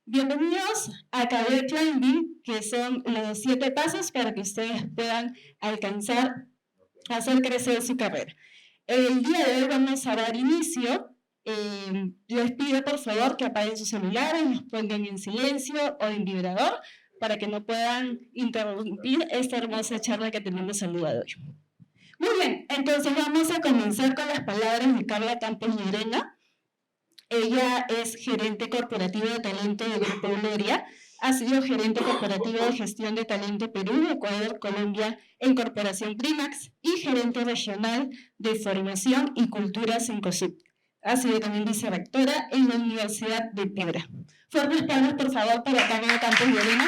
Bienvenidos a Career Climbing, que son los 7 pasos para que ustedes puedan alcanzar, hacer crecer su carrera. El día de hoy vamos a dar inicio. Les pido por favor que apaguen sus celulares, los pongan en silencio o en vibrador para que no puedan interrumpir esta hermosa charla que tenemos el día de hoy. Muy bien, entonces vamos a comenzar con las palabras de Carla Campos Llerena. Ella es gerente corporativo de talento de Grupo Gloria, ha sido gerente corporativo de gestión de talento Perú, Ecuador, Colombia en Corporación Primax y gerente regional de formación y culturas en COSUP. Ha sido también vicerrectora en la Universidad de Piura. Fuertes palmas, por favor, para Carla Campos Llerena.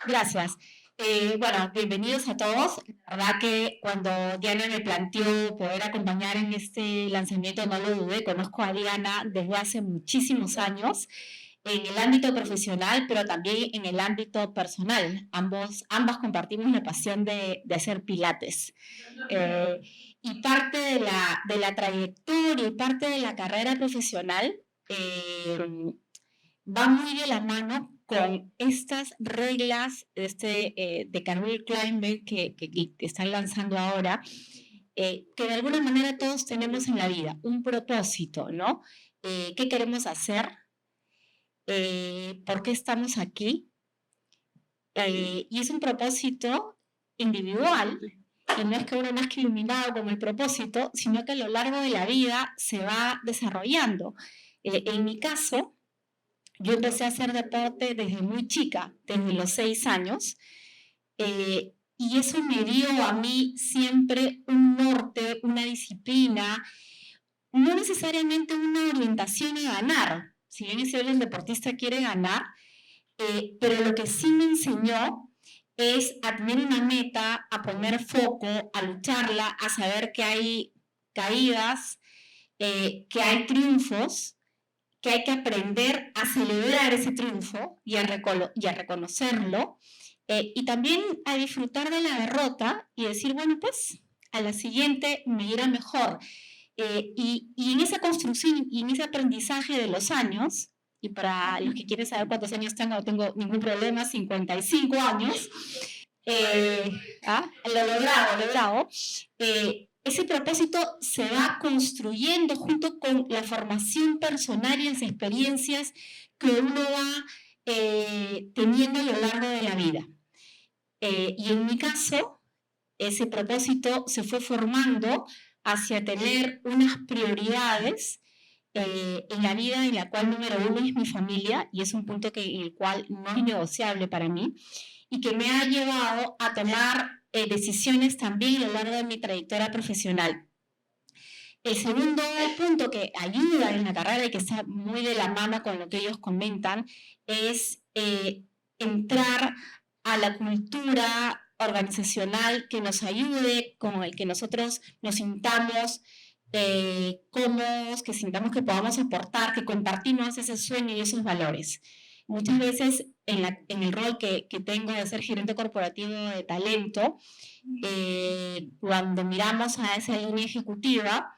Gracias. Bueno, bienvenidos a todos. La verdad que cuando Diana me planteó poder acompañar en este lanzamiento no lo dudé. Conozco a Diana desde hace muchísimos años en el ámbito profesional, pero también en el ámbito personal. Ambas compartimos la pasión de hacer pilates. Y parte de la trayectoria y parte de la carrera profesional va muy de la mano con estas reglas de Career Climber que están lanzando ahora, que de alguna manera todos tenemos en la vida, un propósito, ¿no? ¿Qué queremos hacer? ¿Por qué estamos aquí? Y es un propósito individual, y no es que uno más que iluminado con el propósito, sino que a lo largo de la vida se va desarrollando. En mi caso, yo empecé a hacer deporte desde muy chica, desde los 6 años, y eso me dio a mí siempre un norte, una disciplina, no necesariamente una orientación a ganar. Si bien es cierto, el deportista quiere ganar, pero lo que sí me enseñó es a tener una meta, a poner foco, a lucharla, a saber que hay caídas, que hay triunfos, que hay que aprender a celebrar ese triunfo y a reconocerlo, y también a disfrutar de la derrota y decir, bueno, pues a la siguiente me irá mejor. Y en esa construcción y en ese aprendizaje de los años, y para los que quieren saber cuántos años tengo, no tengo ningún problema, 55 años, lo logrado, ese propósito se va construyendo junto con la formación personal y las experiencias que uno va teniendo a lo largo de la vida. Y en mi caso, ese propósito se fue formando hacia tener unas prioridades en la vida, en la cual número uno es mi familia, y es un punto en el cual no es negociable para mí, y que me ha llevado a tomar decisiones también a lo largo de mi trayectoria profesional. El segundo punto que ayuda en la carrera y que está muy de la mano con lo que ellos comentan es entrar a la cultura organizacional que nos ayude, con el que nosotros nos sintamos cómodos, que sintamos que podamos aportar, que compartimos ese sueño y esos valores. Muchas veces en el rol que tengo de ser gerente corporativo de talento, cuando miramos a esa línea ejecutiva,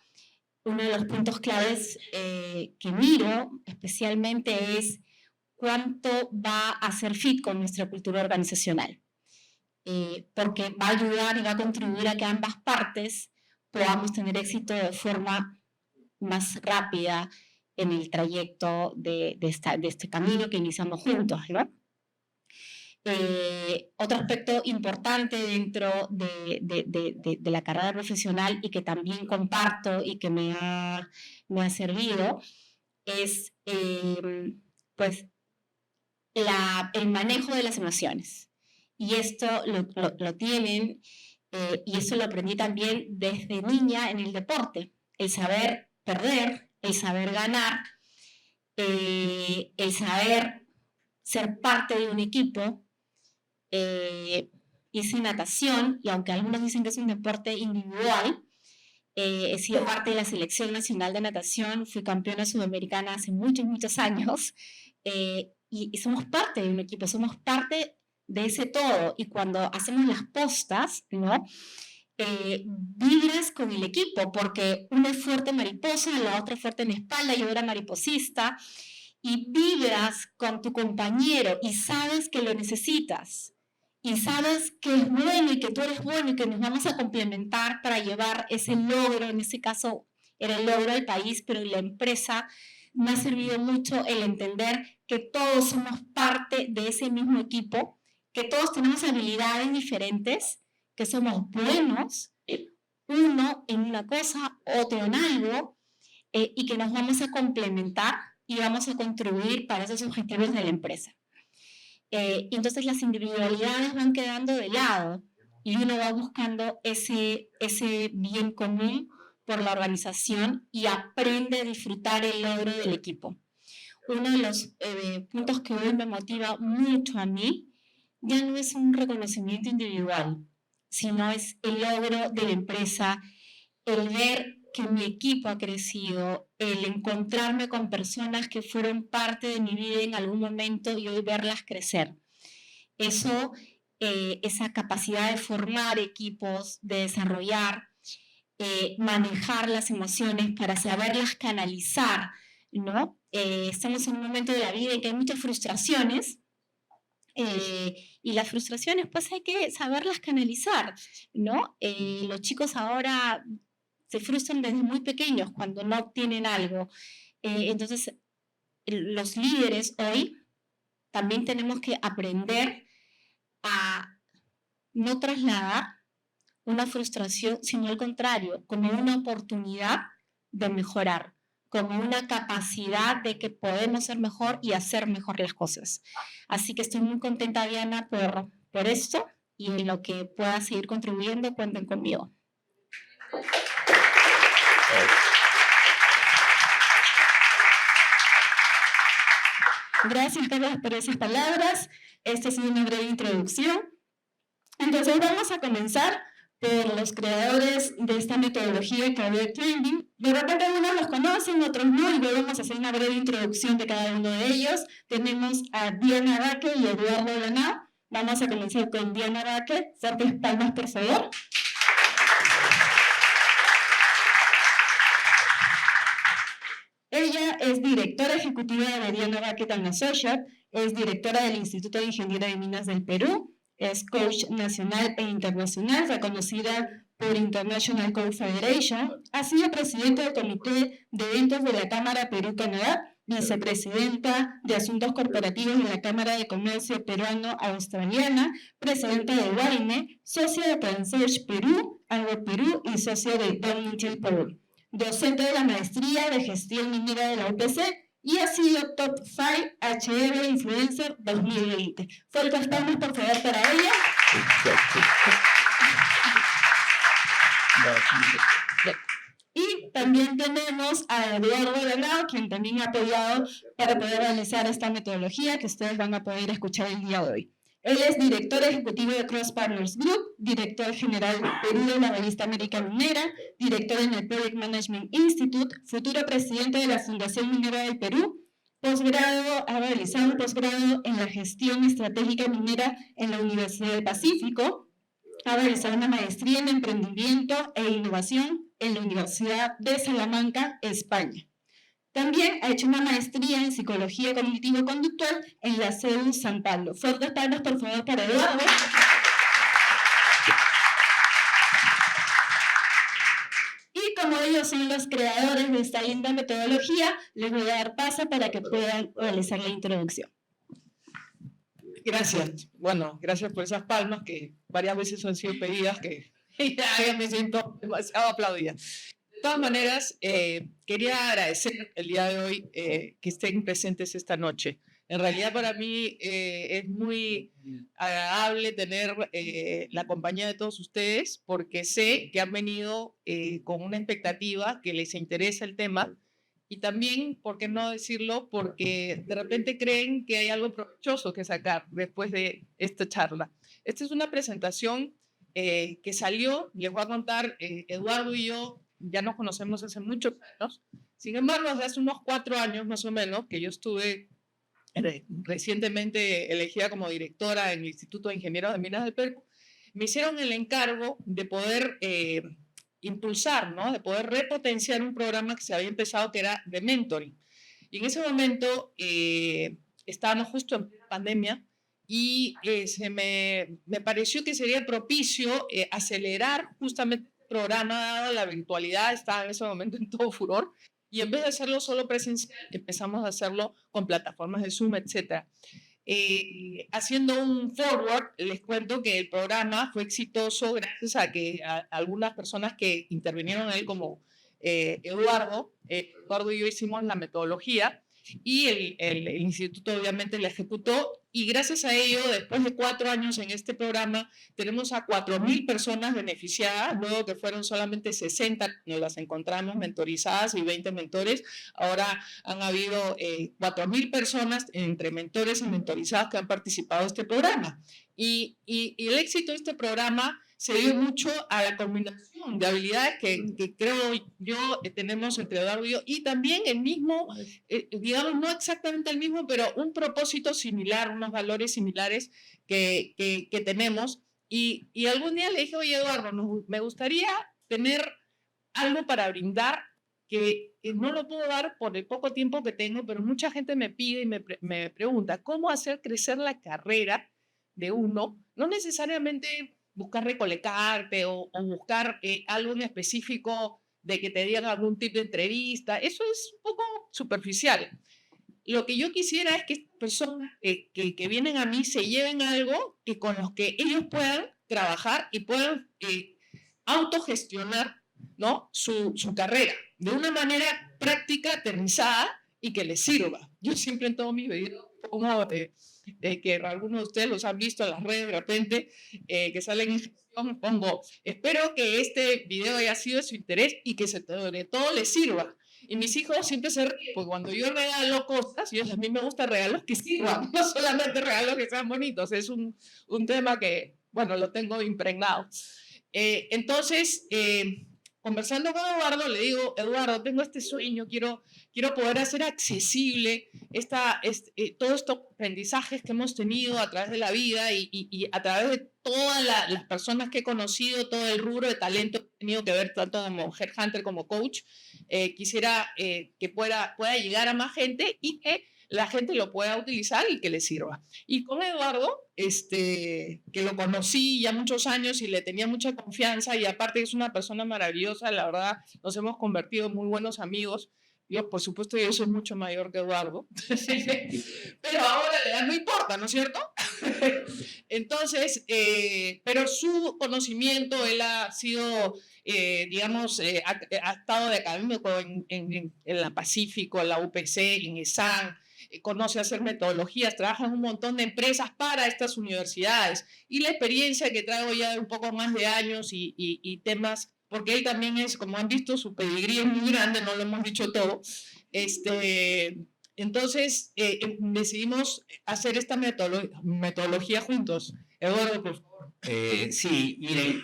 uno de los puntos claves que miro especialmente es cuánto va a ser fit con nuestra cultura organizacional. Porque va a ayudar y va a contribuir a que ambas partes podamos tener éxito de forma más rápida en el trayecto de este camino que iniciamos juntos, ¿no? Otro aspecto importante dentro de la carrera profesional y que también comparto y que me ha servido es pues el manejo de las emociones. Y esto lo tienen, y eso lo aprendí también desde niña en el deporte, el saber perder, el saber ganar, el saber ser parte de un equipo. Hice natación, y aunque algunos dicen que es un deporte individual, he sido parte de la selección nacional de natación, fui campeona sudamericana hace muchos, muchos años, y somos parte de un equipo, somos parte de ese todo, y cuando hacemos las postas, ¿no? vibras con el equipo, porque una es fuerte mariposa, la otra es fuerte en espalda y otra mariposista, y vibras con tu compañero y sabes que lo necesitas, y sabes que es bueno y que tú eres bueno y que nos vamos a complementar para llevar ese logro. En ese caso era el logro del país, pero en la empresa me ha servido mucho el entender que todos somos parte de ese mismo equipo, que todos tenemos habilidades diferentes, que somos buenos, uno en una cosa, otro en algo, y que nos vamos a complementar y vamos a contribuir para esos objetivos de la empresa. Entonces las individualidades van quedando de lado y uno va buscando ese bien común por la organización y aprende a disfrutar el logro del equipo. Uno de los puntos que hoy me motiva mucho a mí ya no es un reconocimiento individual, sino es el logro de la empresa, el ver que mi equipo ha crecido, el encontrarme con personas que fueron parte de mi vida en algún momento y hoy verlas crecer. Eso, esa capacidad de formar equipos, de desarrollar, manejar las emociones para saberlas canalizar, ¿no? Estamos en un momento de la vida en que hay muchas frustraciones, y las frustraciones pues hay que saberlas canalizar, ¿no? Los chicos ahora se frustran desde muy pequeños cuando no obtienen algo. Entonces, los líderes hoy también tenemos que aprender a no trasladar una frustración, sino al contrario, como una oportunidad de mejorar, como una capacidad de que podemos ser mejor y hacer mejor las cosas. Así que estoy muy contenta, Diana, por esto, y en lo que pueda seguir contribuyendo, cuenten conmigo. Gracias, Carlos, por esas palabras. Esta ha sido una breve introducción. Entonces vamos a comenzar por los creadores de esta metodología Career Trending. De repente algunos los conocen, otros no, y luego vamos a hacer una breve introducción de cada uno de ellos. Tenemos a Diana Araque y Eduardo Lanao. Vamos a comenzar con Diana Araque. Fuertes palmas, por favor. Ella es directora ejecutiva de Diana Araque & Associates, es directora del Instituto de Ingeniería de Minas del Perú, es coach nacional e internacional, reconocida por International Coach Federation, ha sido presidenta del Comité de Eventos de la Cámara Perú-Canadá, vicepresidenta de Asuntos Corporativos de la Cámara de Comercio Peruano-Australiana, presidenta de WAIME, socia de Transearch Perú, Agro Perú y socia de Dominitil Perú. Docente de la Maestría de Gestión Minera de la UPC y ha sido Top 5 HR Influencer 2020. Fuertes palmas, por favor, para ella. Y también tenemos a Eduardo Lanao, quien también ha apoyado para poder realizar esta metodología que ustedes van a poder escuchar el día de hoy. Él es director ejecutivo de Cross Partners Group, director general Perú de la revista América Minera, director en el Project Management Institute, futuro presidente de la Fundación Minera del Perú, posgrado, ha realizado un posgrado en la gestión estratégica minera en la Universidad del Pacífico, ha realizado una maestría en emprendimiento e innovación en la Universidad de Salamanca, España. También ha hecho una maestría en psicología cognitivo-conductual en la CEU San Pablo. Fuertes palmas, por favor, para Eduardo. Y como ellos son los creadores de esta linda metodología, les voy a dar paso para que puedan realizar la introducción. Gracias. Bueno, gracias por esas palmas que varias veces han sido pedidas, que ya me siento demasiado aplaudida. De todas maneras, quería agradecer el día de hoy que estén presentes esta noche. En realidad para mí es muy agradable tener la compañía de todos ustedes porque sé que han venido con una expectativa, que les interesa el tema y también, ¿por qué no decirlo? Porque de repente creen que hay algo provechoso que sacar después de esta charla. Esta es una presentación que salió, les voy a contar, Eduardo y yo ya nos conocemos hace muchos años. Sin embargo, desde hace unos 4 años más o menos, que yo estuve recientemente elegida como directora en el Instituto de Ingenieros de Minas del Perú, me hicieron el encargo de poder impulsar, ¿no? De poder repotenciar un programa que se había empezado que era de mentoring. Y en ese momento estábamos justo en pandemia y me pareció que sería propicio acelerar justamente el programa, dado la virtualidad, estaba en ese momento en todo furor, y en vez de hacerlo solo presencial, empezamos a hacerlo con plataformas de Zoom, etc. Haciendo un forward, les cuento que el programa fue exitoso gracias a que algunas personas que intervinieron en él, como Eduardo y yo hicimos la metodología y el instituto obviamente la ejecutó, y gracias a ello, después de 4 años en este programa, tenemos a 4.000 personas beneficiadas, luego que fueron solamente 60, nos las encontramos mentorizadas y 20 mentores. Ahora han habido 4.000 personas entre mentores y mentorizadas que han participado en este programa. Y el éxito de este programa se dio mucho a la combinación de habilidades que creo yo tenemos entre Eduardo y yo, y también el mismo, digamos, no exactamente el mismo, pero un propósito similar, unos valores similares que tenemos. Y algún día le dije, oye, Eduardo, me gustaría tener algo para brindar que no lo puedo dar por el poco tiempo que tengo, pero mucha gente me pide y me pregunta, ¿cómo hacer crecer la carrera de uno? No necesariamente buscar recolectarte o buscar algo en específico de que te digan algún tipo de entrevista. Eso es un poco superficial. Lo que yo quisiera es que personas que vienen a mí se lleven algo que con los que ellos puedan trabajar y puedan autogestionar, ¿no? su carrera de una manera práctica, aterrizada y que les sirva. Yo siempre en todos mis videos pongo que algunos de ustedes los han visto en las redes de repente, que salen en gestión, pongo, espero que este video haya sido de su interés y que sobre todo les sirva. Y mis hijos siempre se ríen, porque cuando yo regalo cosas, a mí me gusta regalos que sirvan, no solamente regalos que sean bonitos, es un tema que, bueno, lo tengo impregnado. Entonces, conversando con Eduardo, le digo, Eduardo, tengo este sueño, quiero poder hacer accesible todos estos aprendizajes que hemos tenido a través de la vida y a través de todas las personas que he conocido, todo el rubro de talento que he tenido que ver, tanto como headhunter como coach. Quisiera que pueda llegar a más gente y que la gente lo pueda utilizar y que le sirva. Y con Eduardo, que lo conocí ya muchos años y le tenía mucha confianza, y aparte es una persona maravillosa, la verdad, nos hemos convertido en muy buenos amigos. Yo, por supuesto, yo soy mucho mayor que Eduardo, pero ahora no importa, ¿no es cierto? Entonces, pero su conocimiento, él ha sido, digamos, ha estado de académico en la Pacífico, en la UPC, en ESAN, conoce hacer metodologías, trabaja en un montón de empresas para estas universidades, y la experiencia que traigo ya de un poco más de años y temas, porque él también es, como han visto, su pedigrí es muy grande, no lo hemos dicho todo. Entonces decidimos hacer esta metodología juntos. Eduardo, por favor. Sí, miren,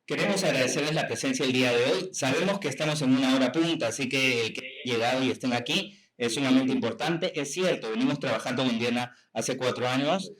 queremos agradecerles la presencia el día de hoy. Sabemos que estamos en una hora punta, así que el que hayan llegado y estén aquí es sumamente importante. Es cierto, venimos trabajando con Diana hace 4 años.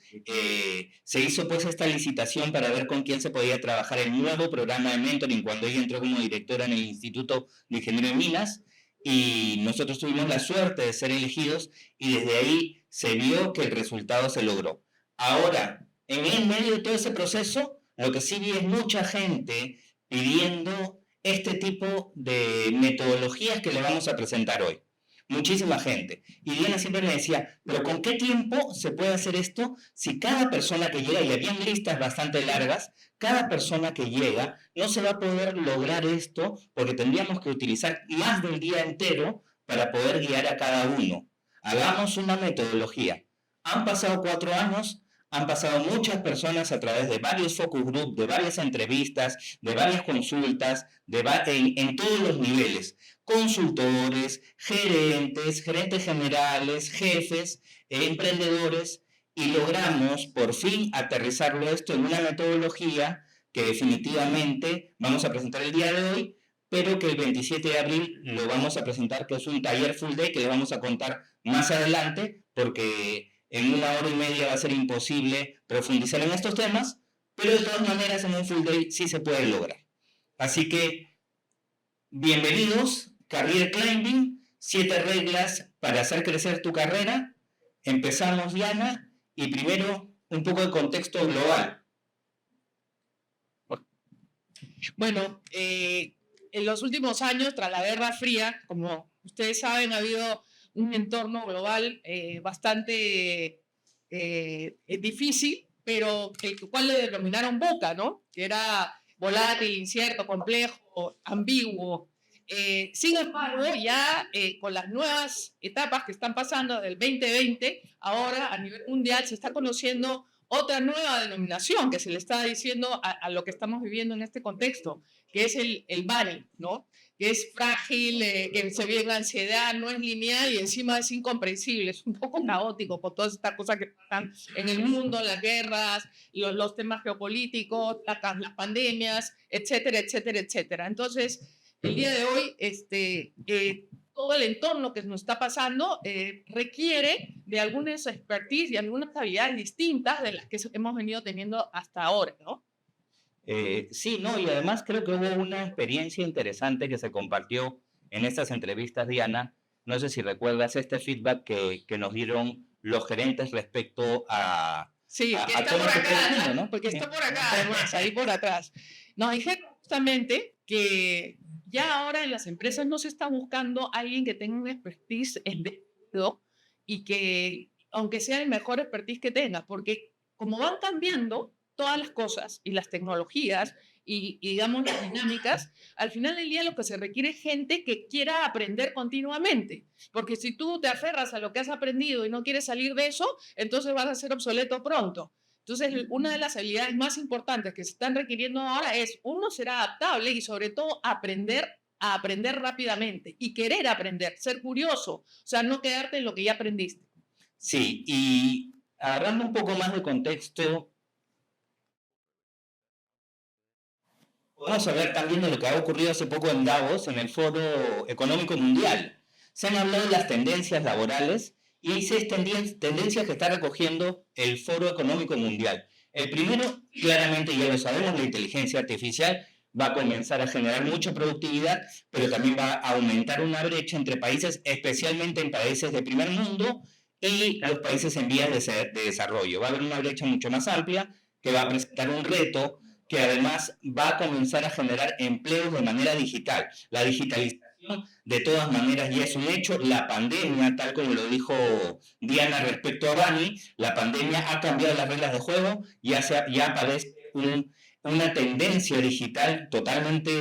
Se hizo pues esta licitación para ver con quién se podía trabajar el nuevo programa de mentoring cuando ella entró como directora en el Instituto de Ingeniería de Minas, y nosotros tuvimos la suerte de ser elegidos y desde ahí se vio que el resultado se logró. Ahora, en el medio de todo ese proceso, lo que sí vi es mucha gente pidiendo este tipo de metodologías que le vamos a presentar hoy. Muchísima gente. Y Diana siempre me decía, pero ¿con qué tiempo se puede hacer esto si cada persona que llega, y habían listas bastante largas, cada persona que llega no se va a poder lograr esto porque tendríamos que utilizar más del día entero para poder guiar a cada uno? Hagamos una metodología. Han pasado 4 años, han pasado muchas personas a través de varios focus group, de varias entrevistas, de varias consultas, en todos los niveles. Consultores, gerentes generales, jefes, emprendedores, y logramos por fin aterrizarlo esto en una metodología que definitivamente vamos a presentar el día de hoy, pero que el 27 de abril lo vamos a presentar, que es un taller full day que le vamos a contar más adelante, porque en 1 hora y media va a ser imposible profundizar en estos temas, pero de todas maneras en un full day sí se puede lograr. Así que, bienvenidos, Career Climbing, 7 reglas para hacer crecer tu carrera. Empezamos, Diana, y primero un poco de contexto global. Bueno, en los últimos años, tras la Guerra Fría, como ustedes saben, ha habido un entorno global bastante difícil, pero el cual le denominaron VUCA, ¿no? Que era volátil, incierto, complejo, ambiguo. Sin embargo, ya con las nuevas etapas que están pasando del 2020, ahora a nivel mundial se está conociendo otra nueva denominación que se le está diciendo a lo que estamos viviendo en este contexto, que es el BANI, ¿no? Que es frágil, que se vive en ansiedad, no es lineal y encima es incomprensible, es un poco caótico con todas estas cosas que pasan en el mundo, las guerras, los temas geopolíticos, las pandemias, etcétera, etcétera, etcétera. Entonces, el día de hoy, todo el entorno que nos está pasando requiere de algunas expertise y algunas habilidades distintas de las que hemos venido teniendo hasta ahora, ¿no? Sí, no, y además creo que hubo una experiencia interesante que se compartió en estas entrevistas, Diana. No sé si recuerdas este feedback que nos dieron los gerentes respecto a... Sí, que está por acá, ¿no? Porque está por acá, además, ahí por atrás. Nos dijeron justamente que ya ahora en las empresas no se está buscando alguien que tenga un expertise en esto y que, aunque sea el mejor expertise que tenga, porque como van cambiando todas las cosas y las tecnologías y digamos las dinámicas, al final del día lo que se requiere es gente que quiera aprender continuamente, porque si tú te aferras a lo que has aprendido y no quieres salir de eso, entonces vas a ser obsoleto pronto. Entonces, una de las habilidades más importantes que se están requiriendo ahora es, uno, ser adaptable y sobre todo aprender a aprender rápidamente y querer aprender, ser curioso, o sea, no quedarte en lo que ya aprendiste. Sí, y agarrando un poco más de contexto, vamos a hablar también de lo que ha ocurrido hace poco en Davos, en el Foro Económico Mundial. Se han hablado de las tendencias laborales y 6 tendencias que está recogiendo el Foro Económico Mundial. El primero, claramente ya lo sabemos, la inteligencia artificial va a comenzar a generar mucha productividad, pero también va a aumentar una brecha entre países, especialmente en países de primer mundo y los países en vías de desarrollo. Va a haber una brecha mucho más amplia que va a presentar un reto que además va a comenzar a generar empleos de manera digital. La digitalización de todas maneras ya es un hecho. La pandemia, tal como lo dijo Diana respecto a Bani, la pandemia ha cambiado las reglas de juego, ya aparece una tendencia digital, totalmente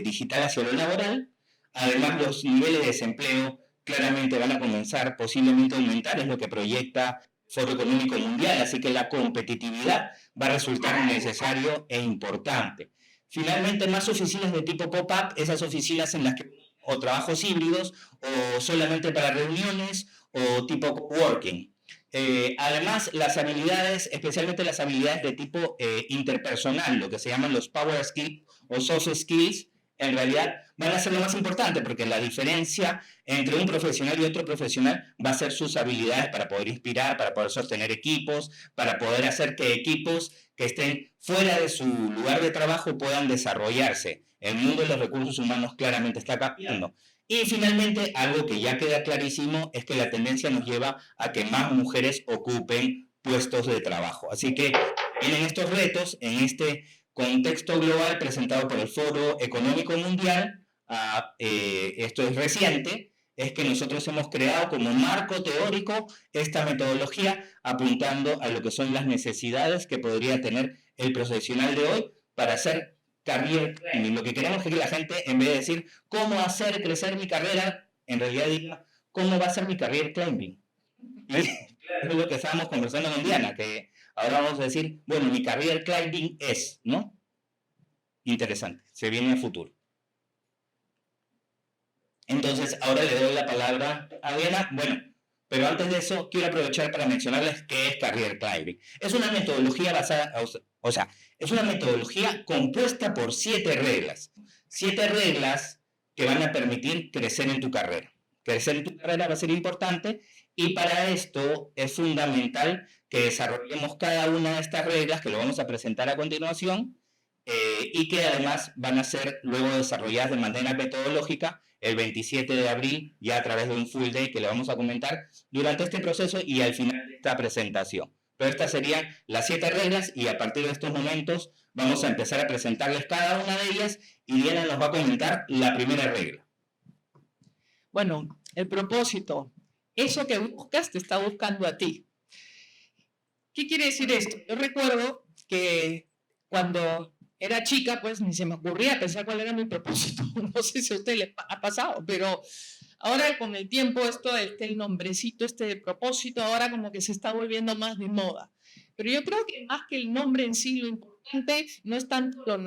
digital hacia lo laboral. Además, los niveles de desempleo claramente van a comenzar posiblemente a aumentar, es lo que proyecta Foro Económico Mundial, así que la competitividad va a resultar necesario e importante. Finalmente, más oficinas de tipo pop-up, esas oficinas en las que o trabajos híbridos o solamente para reuniones o tipo coworking. Además, las habilidades, especialmente las habilidades de tipo interpersonal, lo que se llaman los power skills o soft skills, en realidad van a ser lo más importante, porque la diferencia entre un profesional y otro profesional va a ser sus habilidades para poder inspirar, para poder sostener equipos, para poder hacer que equipos que estén fuera de su lugar de trabajo puedan desarrollarse. El mundo de los recursos humanos claramente está cambiando. Y finalmente, algo que ya queda clarísimo es que la tendencia nos lleva a que más mujeres ocupen puestos de trabajo. Así que vienen estos retos en este contexto global presentado por el Foro Económico Mundial. Esto es reciente, es que nosotros hemos creado como marco teórico esta metodología apuntando a lo que son las necesidades que podría tener el profesional de hoy para hacer career climbing. Lo que queremos es que la gente, en vez de decir cómo hacer crecer mi carrera, en realidad diga cómo va a ser mi career climbing. Es lo que estábamos conversando con Diana, que ahora vamos a decir, bueno, mi career climbing es, ¿no? Interesante, se viene a futuro. Entonces, ahora le doy la palabra a Diana. Bueno, pero antes de eso, quiero aprovechar para mencionarles qué es career climbing. Es una metodología basada, es una metodología compuesta por 7 reglas. 7 reglas que van a permitir crecer en tu carrera. crecer en tu carrera va a ser importante, y para esto es fundamental que desarrollemos cada una de estas reglas que lo vamos a presentar a continuación, y que además van a ser luego desarrolladas de manera metodológica el 27 de abril, ya a través de un full day que le vamos a comentar durante este proceso y al final de esta presentación. Pero estas serían las 7 reglas, y a partir de estos momentos vamos a empezar a presentarles cada una de ellas, y Diana nos va a comentar la primera regla. Bueno, el propósito, eso que buscas te está buscando a ti. ¿Qué quiere decir esto? Yo recuerdo que cuando era chica, pues ni se me ocurría pensar cuál era mi propósito. No sé si a usted le ha pasado, pero ahora con el tiempo esto, el nombrecito, de propósito, ahora como que se está volviendo más de moda. Pero yo creo que más que el nombre en sí, lo importante no es tanto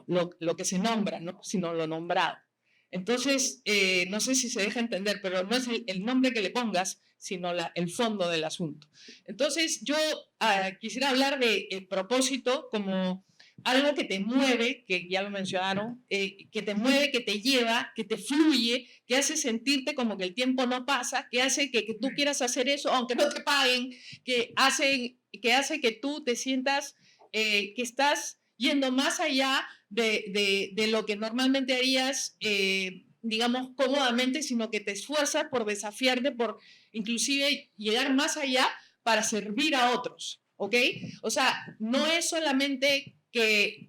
lo que se nombra, ¿no? Sino lo nombrado. Entonces, no sé si se deja entender, pero no es el nombre que le pongas, sino el fondo del asunto. Entonces, yo quisiera hablar del propósito como algo que te mueve, que ya lo mencionaron, que te mueve, que te lleva, que te fluye, que hace sentirte como que el tiempo no pasa, que hace que tú quieras hacer eso aunque no te paguen, que hace que tú te sientas que estás yendo más allá de lo que normalmente harías, digamos, cómodamente, sino que te esfuerzas por desafiarte, por inclusive llegar más allá para servir a otros, ¿ok? O sea, no es solamente que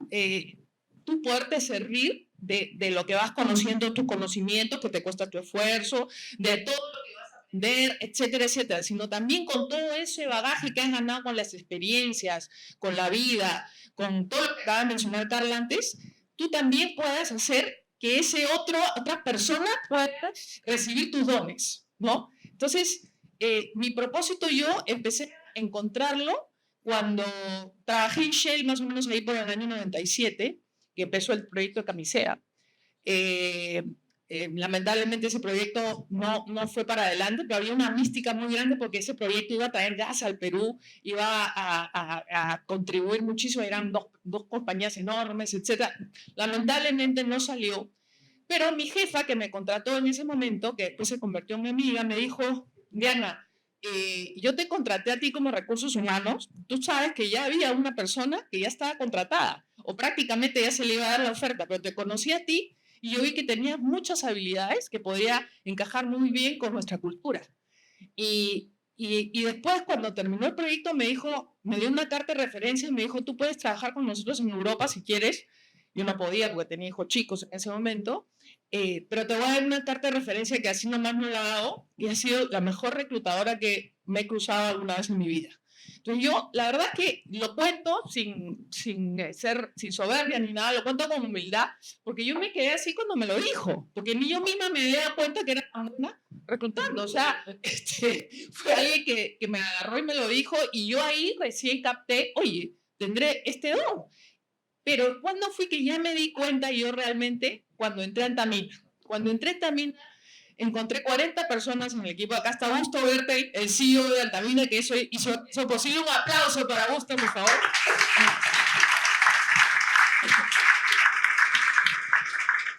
tú poderte servir de lo que vas conociendo, tus conocimientos, que te cuesta tu esfuerzo, de todo lo que vas a aprender, etcétera, etcétera, sino también con todo ese bagaje que has ganado con las experiencias, con la vida, con todo lo que acaba de mencionar Carla antes, tú también puedas hacer que otra persona pueda recibir tus dones, ¿no? Entonces, mi propósito yo empecé a encontrarlo cuando trabajé en Shell, más o menos ahí por el año 97, que empezó el proyecto de Camisea. Lamentablemente ese proyecto no fue para adelante, pero había una mística muy grande porque ese proyecto iba a traer gas al Perú, iba a contribuir muchísimo, eran dos compañías enormes, etc. Lamentablemente no salió, pero mi jefa que me contrató en ese momento, que después se convirtió en mi amiga, me dijo, Diana, yo te contraté a ti como recursos humanos, tú sabes que ya había una persona que ya estaba contratada, o prácticamente ya se le iba a dar la oferta, pero te conocí a ti y yo vi que tenías muchas habilidades que podría encajar muy bien con nuestra cultura. Y después, cuando terminó el proyecto, me dio una carta de referencia y me dijo, tú puedes trabajar con nosotros en Europa si quieres. Yo no podía porque tenía hijos chicos en ese momento, pero te voy a dar una carta de referencia que así nomás no la he dado y ha sido la mejor reclutadora que me he cruzado alguna vez en mi vida. Entonces yo, la verdad es que lo cuento sin soberbia ni nada, lo cuento con humildad, porque yo me quedé así cuando me lo dijo, porque ni yo misma me daba cuenta que era tan buena reclutando. O sea, fue alguien que me agarró y me lo dijo, y yo ahí recién capté, oye, tendré este don. Pero ¿cuándo fui que ya me di cuenta yo realmente? Cuando entré en Tamina. Cuando entré en Tamina, encontré 40 personas en el equipo. Acá está Augusto Bertel, el CEO de Altamina, que eso hizo posible. Un aplauso para Augusto, por favor.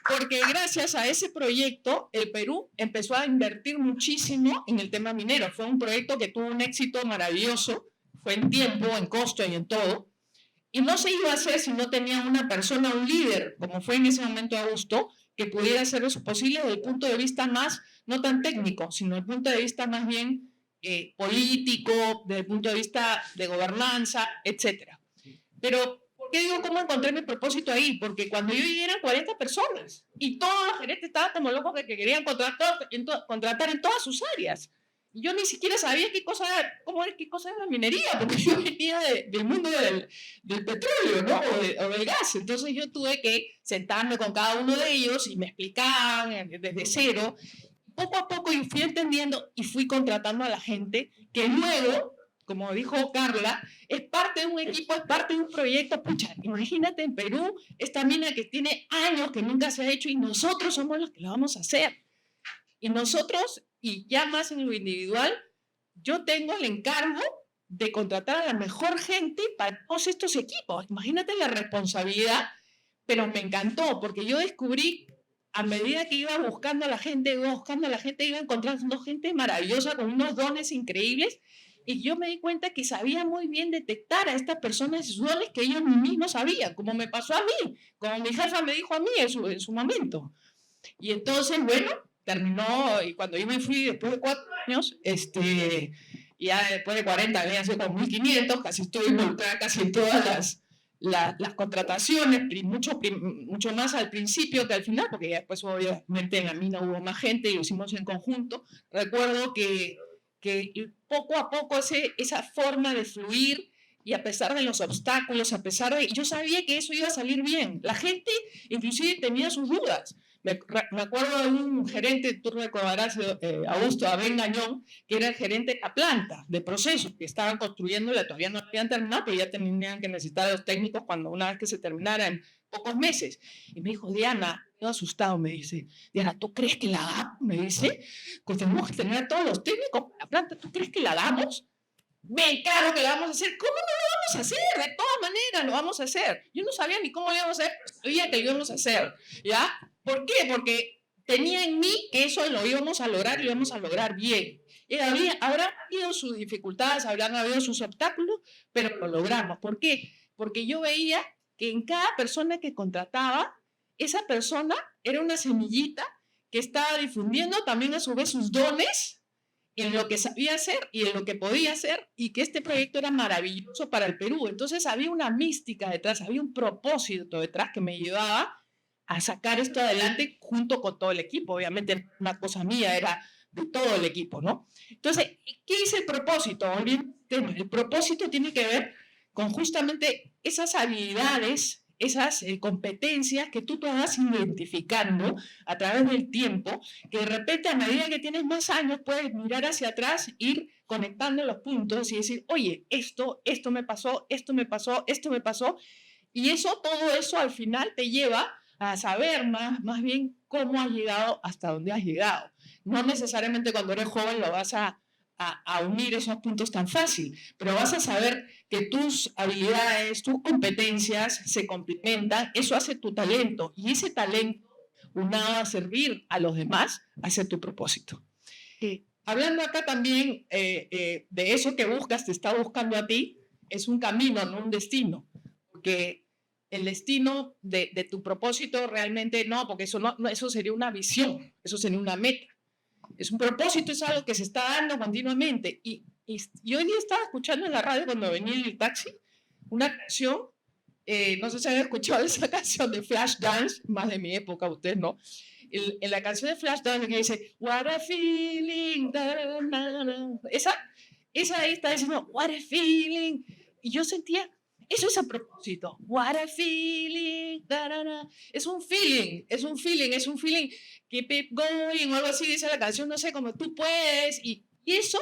Porque gracias a ese proyecto, el Perú empezó a invertir muchísimo en el tema minero. Fue un proyecto que tuvo un éxito maravilloso. Fue en tiempo, en costo y en todo. Y no se iba a hacer si no tenía una persona, un líder, como fue en ese momento Augusto, que pudiera hacer eso posible desde el punto de vista más, no tan técnico, sino desde el punto de vista más bien político, desde el punto de vista de gobernanza, etc. Pero, ¿por qué digo cómo encontré mi propósito ahí? Porque cuando yo llegué eran 40 personas y todos los gerentes estaban como locos que querían contratar en todas sus áreas. Yo ni siquiera sabía qué cosa era la minería, porque yo venía del mundo del petróleo, ¿no? o del gas. Entonces yo tuve que sentarme con cada uno de ellos y me explicaban desde cero. Poco a poco yo fui entendiendo y fui contratando a la gente que luego, como dijo Carla, es parte de un equipo, es parte de un proyecto. Pucha, imagínate en Perú, esta mina que tiene años que nunca se ha hecho y nosotros somos los que lo vamos a hacer. Y nosotros, y ya más en lo individual, yo tengo el encargo de contratar a la mejor gente para todos estos equipos. Imagínate la responsabilidad, pero me encantó porque yo descubrí a medida que iba buscando a la gente, iba encontrando gente maravillosa con unos dones increíbles. Y yo me di cuenta que sabía muy bien detectar a estas personas y sus dones que ellos mismos sabían, como me pasó a mí, como mi jefa me dijo a mí en su momento. Y entonces, bueno, terminó, y cuando yo me fui después de 4 años, ya después de 40, había sido como 1.500, casi estuve involucrada casi en todas las contrataciones, mucho más al principio que al final, porque ya después obviamente en la mina hubo más gente y lo hicimos en conjunto. Recuerdo que poco a poco esa forma de fluir, y a pesar de los obstáculos, yo sabía que eso iba a salir bien. La gente inclusive tenía sus dudas. Me acuerdo de un gerente, tú recordarás, Augusto Abel Gañón, que era el gerente de la planta de procesos, que estaban construyéndola, todavía no habían terminado, pero ya tenían que necesitar a los técnicos una vez que se terminara, en pocos meses. Y me dijo, Diana, yo asustado, me dice, Diana, ¿tú crees que la hagamos? Me dice, pues tenemos que tener a todos los técnicos para la planta, ¿tú crees que la hagamos? Ven, claro que la vamos a hacer. ¿Cómo no lo vamos a hacer? De todas maneras lo vamos a hacer. Yo no sabía ni cómo lo íbamos a hacer, sabía que lo íbamos a hacer, ¿ya? ¿Por qué? Porque tenía en mí que eso lo íbamos a lograr y lo íbamos a lograr bien. Habrán habido sus dificultades, habrán habido sus obstáculos, pero lo logramos. ¿Por qué? Porque yo veía que en cada persona que contrataba, esa persona era una semillita que estaba difundiendo también a su vez sus dones en lo que sabía hacer y en lo que podía hacer, y que este proyecto era maravilloso para el Perú. Entonces había una mística detrás, había un propósito detrás que me llevaba a sacar esto adelante junto con todo el equipo. Obviamente una cosa mía, era de todo el equipo, ¿no? Entonces, ¿qué es el propósito? El propósito tiene que ver con justamente esas habilidades, esas competencias que tú te vas identificando a través del tiempo, que de repente a medida que tienes más años puedes mirar hacia atrás, ir conectando los puntos y decir, oye, esto me pasó, esto me pasó, esto me pasó, y todo eso al final te lleva a saber más bien cómo has llegado hasta donde has llegado. No necesariamente cuando eres joven lo vas a unir esos puntos tan fácil, pero vas a saber que tus habilidades, tus competencias se complementan, eso hace tu talento, y ese talento, unado a servir a los demás, hace tu propósito. Hablando acá también de eso que buscas, te está buscando a ti, es un camino, no un destino, porque el destino de tu propósito realmente no, porque eso sería una visión, eso sería una meta. Es un propósito, es algo que se está dando continuamente. Y hoy día estaba escuchando en la radio cuando venía en el taxi una canción, no sé si habían escuchado esa canción de Flashdance, más de mi época, ustedes no. En la canción de Flashdance que dice, what a feeling, esa ahí está diciendo, what a feeling. Y yo sentía, eso es a propósito, what a feeling, es un feeling, keep it going, o algo así dice la canción, no sé, como tú puedes, y eso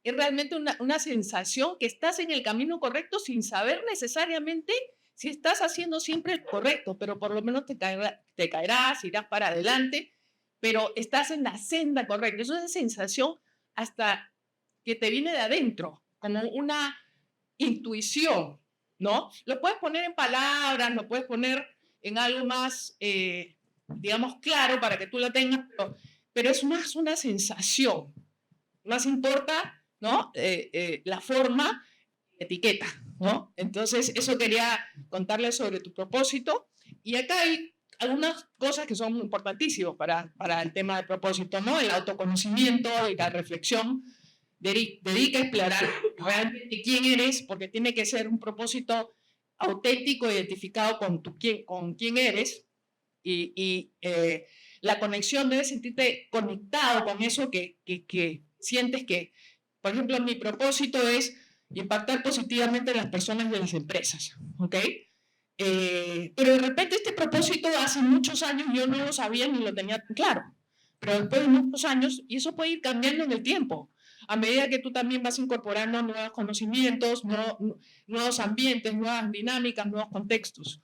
es realmente una sensación que estás en el camino correcto sin saber necesariamente si estás haciendo siempre lo correcto, pero por lo menos te caerás, irás para adelante, pero estás en la senda correcta. Es una sensación hasta que te viene de adentro, como una intuición, ¿no? Lo puedes poner en palabras, lo puedes poner en algo más, digamos, claro para que tú lo tengas, pero es más una sensación. Más importa, ¿no? La forma, etiqueta, ¿no? Entonces, eso quería contarles sobre tu propósito. Y acá hay algunas cosas que son importantísimas para el tema del propósito, ¿no? El autoconocimiento y la reflexión. Dedica a explorar realmente quién eres, porque tiene que ser un propósito auténtico, identificado con quién eres, y la conexión, debes sentirte conectado con eso que sientes que, por ejemplo, mi propósito es impactar positivamente en las personas de las empresas, ¿ok? Pero de repente este propósito hace muchos años yo no lo sabía ni lo tenía tan claro, pero después de muchos años, y eso puede ir cambiando en el tiempo, a medida que tú también vas incorporando nuevos conocimientos, nuevos ambientes, nuevas dinámicas, nuevos contextos.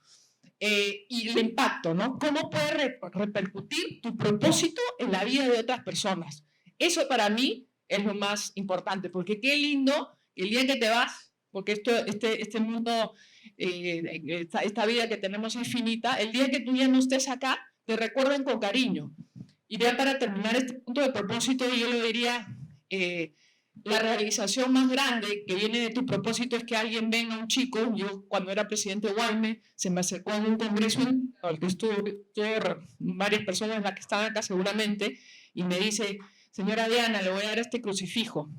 Y el impacto, ¿no? ¿Cómo puede repercutir tu propósito en la vida de otras personas? Eso para mí es lo más importante, porque qué lindo el día que te vas, porque este mundo, esta vida que tenemos es finita, el día que tú ya no estés acá, te recuerden con cariño. Y ya para terminar este punto de propósito, yo le diría, la realización más grande que viene de tu propósito es que alguien venga, un chico, yo cuando era presidente de Guayme, se me acercó en un congreso al que estuvo varias personas en las que están acá seguramente, y me dice, señora Diana, le voy a dar este crucifijo.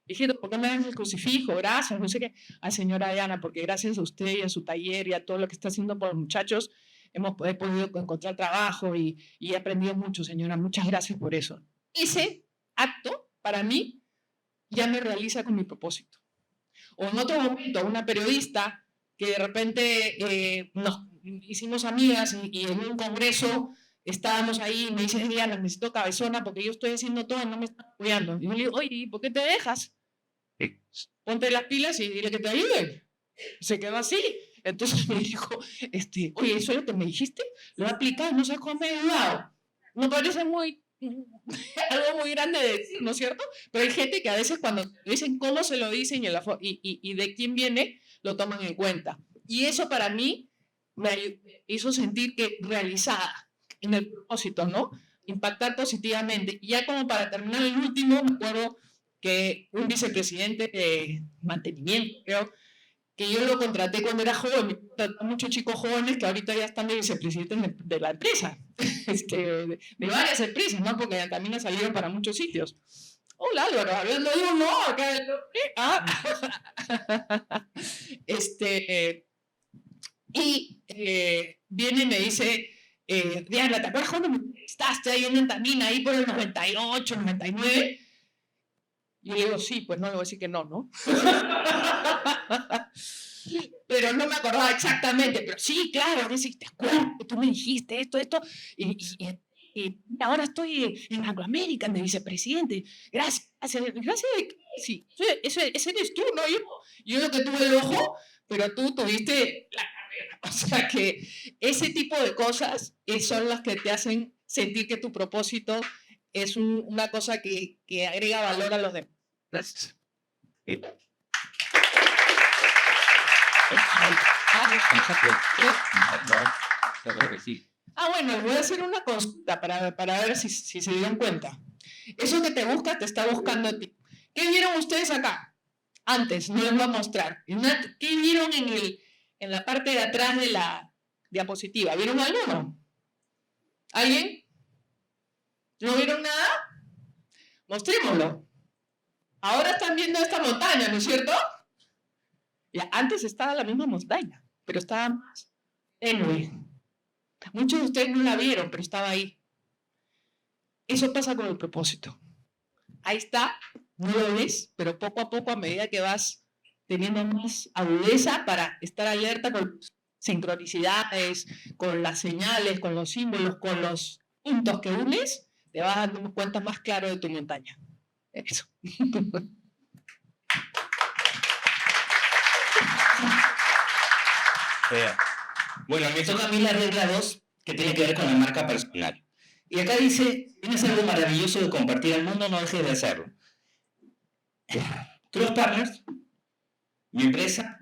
Dije, ¿por qué me das el crucifijo? Gracias, no sé qué. Señora Diana, porque gracias a usted y a su taller y a todo lo que está haciendo por los muchachos, he podido encontrar trabajo y he aprendido mucho, señora. Muchas gracias por eso. Ese acto, para mí, ya me realiza con mi propósito. O en otro momento, una periodista que de repente nos hicimos amigas y en un congreso estábamos ahí y me dice, Diana, necesito cabezona porque yo estoy haciendo todo y no me están apoyando. Y yo le digo, oye, ¿por qué te dejas? Ponte las pilas y dile que te ayuden. Se quedó así. Entonces me dijo, oye, eso es lo que me dijiste, lo he aplicado, no sé cómo me ha ayudado. No parece algo muy grande de decir, ¿no es cierto? Pero hay gente que a veces cuando dicen cómo se lo dicen y de quién viene, lo toman en cuenta. Y eso para mí me hizo sentir que realizada en el propósito, ¿no? Impactar positivamente. Y ya como para terminar el último, me acuerdo que un vicepresidente de mantenimiento, creo, que yo lo contraté cuando era joven, muchos chicos jóvenes que ahorita ya están de vicepresidentes de la empresa, de varias empresas, ¿no? Porque también han salido para muchos sitios. Hola Álvaro, hablando de uno, acá viene y me dice, Diana, ¿te acuerdas cuando me estás ahí en Antamina, ahí por el 98, 99? Y yo le digo, sí, pues no le voy a decir que no, ¿no? Pero no me acordaba exactamente, pero sí, claro, te acuerdas que tú me dijiste esto, y ahora estoy en Anglo American de vicepresidente. Gracias. Sí, ese eres tú, ¿no? Yo lo que tuve el ojo, pero tú tuviste la carrera. O sea que ese tipo de cosas son las que te hacen sentir que tu propósito es una cosa que agrega valor a los demás. Gracias. Bueno, voy a hacer una consulta para ver si se dieron cuenta. Eso que te busca, te está buscando a ti. ¿Qué vieron ustedes acá? Antes, no les voy a mostrar. ¿Qué vieron en la parte de atrás de la diapositiva? ¿Vieron algo? ¿Alguien? ¿No vieron nada? Mostrémoslo. Ahora están viendo esta montaña, ¿no es cierto? Ya, antes estaba la misma montaña, pero estaba más tenue. Muchos de ustedes no la vieron, pero estaba ahí. Eso pasa con el propósito. Ahí está, no lo ves, pero poco a poco, a medida que vas teniendo más agudeza para estar alerta con sincronicidades, con las señales, con los símbolos, con los puntos que unes, te vas dando cuenta más claro de tu montaña. Eso. Bueno, me toca a mí la regla 2, que tiene que ver con la marca personal. Y acá dice, tienes algo maravilloso de compartir al mundo, no dejes de hacerlo. Cross Partners, mi empresa,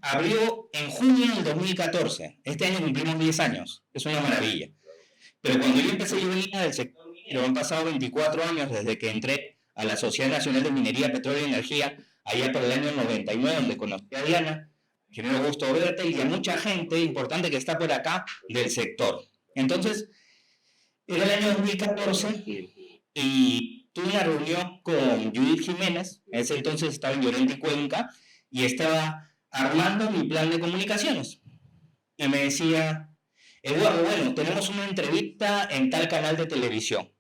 abrió en junio del 2014. Este año cumplimos 10 años. Es una maravilla. Pero cuando yo empecé, yo venía del sector minero. Han pasado 24 años desde que entré a la Sociedad Nacional de Minería, Petróleo y Energía, allá por el año 99, donde conocí a Diana. Genero gusto verte y a mucha gente importante que está por acá del sector. Entonces, era el año 2014 y tuve una reunión con Judith Jiménez. En ese entonces estaba en Llorente, Cuenca, y estaba armando mi plan de comunicaciones. Y me decía, Eduardo, bueno, tenemos una entrevista en tal canal de televisión.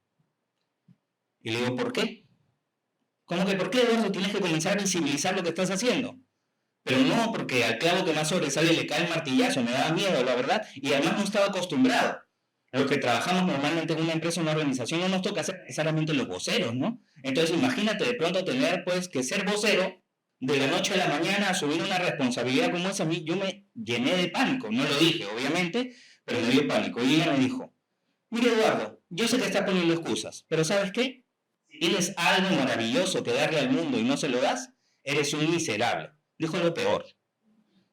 Y le digo, ¿por qué? ¿Cómo que por qué, Eduardo? Tienes que comenzar a visibilizar lo que estás haciendo. Pero no, porque al clavo que más sobresale le cae el martillazo, me daba miedo, la verdad, y además no estaba acostumbrado. Los que trabajamos normalmente en una empresa o una organización no nos toca ser necesariamente los voceros, ¿no? Entonces imagínate de pronto tener pues que ser vocero de la noche a la mañana, asumir una responsabilidad como esa. A mí yo me llené de pánico, no lo dije obviamente, pero me dio pánico. Y ella me dijo, mire Eduardo, yo sé que estás poniendo excusas, pero ¿sabes qué? Si tienes algo maravilloso que darle al mundo y no se lo das, eres un miserable. Dijo lo peor,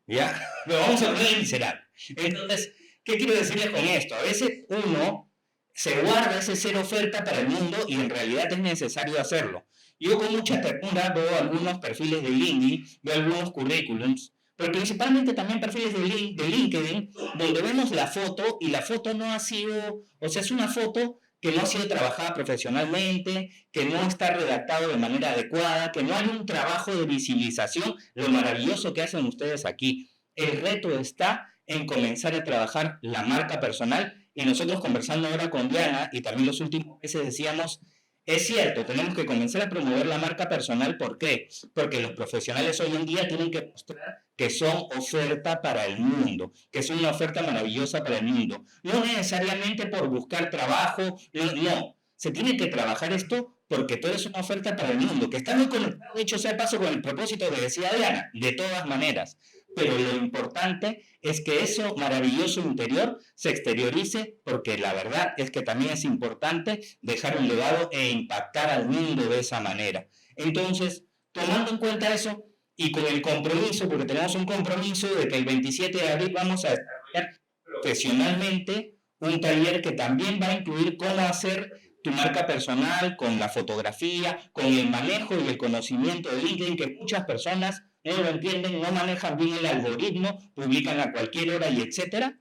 ¿ya? Pero vamos a poner miserable. Entonces, ¿Qué quiero decirles con esto? A veces uno se guarda ese ser oferta para el mundo y en realidad es necesario hacerlo. Yo con mucha ternura veo algunos perfiles de LinkedIn, veo algunos currículums, pero principalmente también perfiles de LinkedIn, donde vemos la foto y la foto no ha sido, o sea, es una foto que no ha sido trabajada profesionalmente, que no está redactado de manera adecuada, que no hay un trabajo de visibilización, lo maravilloso que hacen ustedes aquí. El reto está en comenzar a trabajar la marca personal y nosotros conversando ahora con Diana y también los últimos meses decíamos, es cierto, tenemos que comenzar a promover la marca personal. ¿Por qué? Porque los profesionales hoy en día tienen que mostrar que son oferta para el mundo, que son una oferta maravillosa para el mundo. No necesariamente por buscar trabajo, no. Se tiene que trabajar esto porque todo es una oferta para el mundo, que está muy conectado, de hecho, sea de paso con el propósito que decía Diana, de todas maneras. Pero lo importante es que eso maravilloso interior se exteriorice, porque la verdad es que también es importante dejar un legado e impactar al mundo de esa manera. Entonces, tomando en cuenta eso y con el compromiso, porque tenemos un compromiso de que el 27 de abril vamos a desarrollar profesionalmente un taller que también va a incluir cómo hacer tu marca personal con la fotografía, con el manejo y el conocimiento de LinkedIn, que muchas personas no lo entienden, no manejan bien el algoritmo, publican a cualquier hora y etcétera.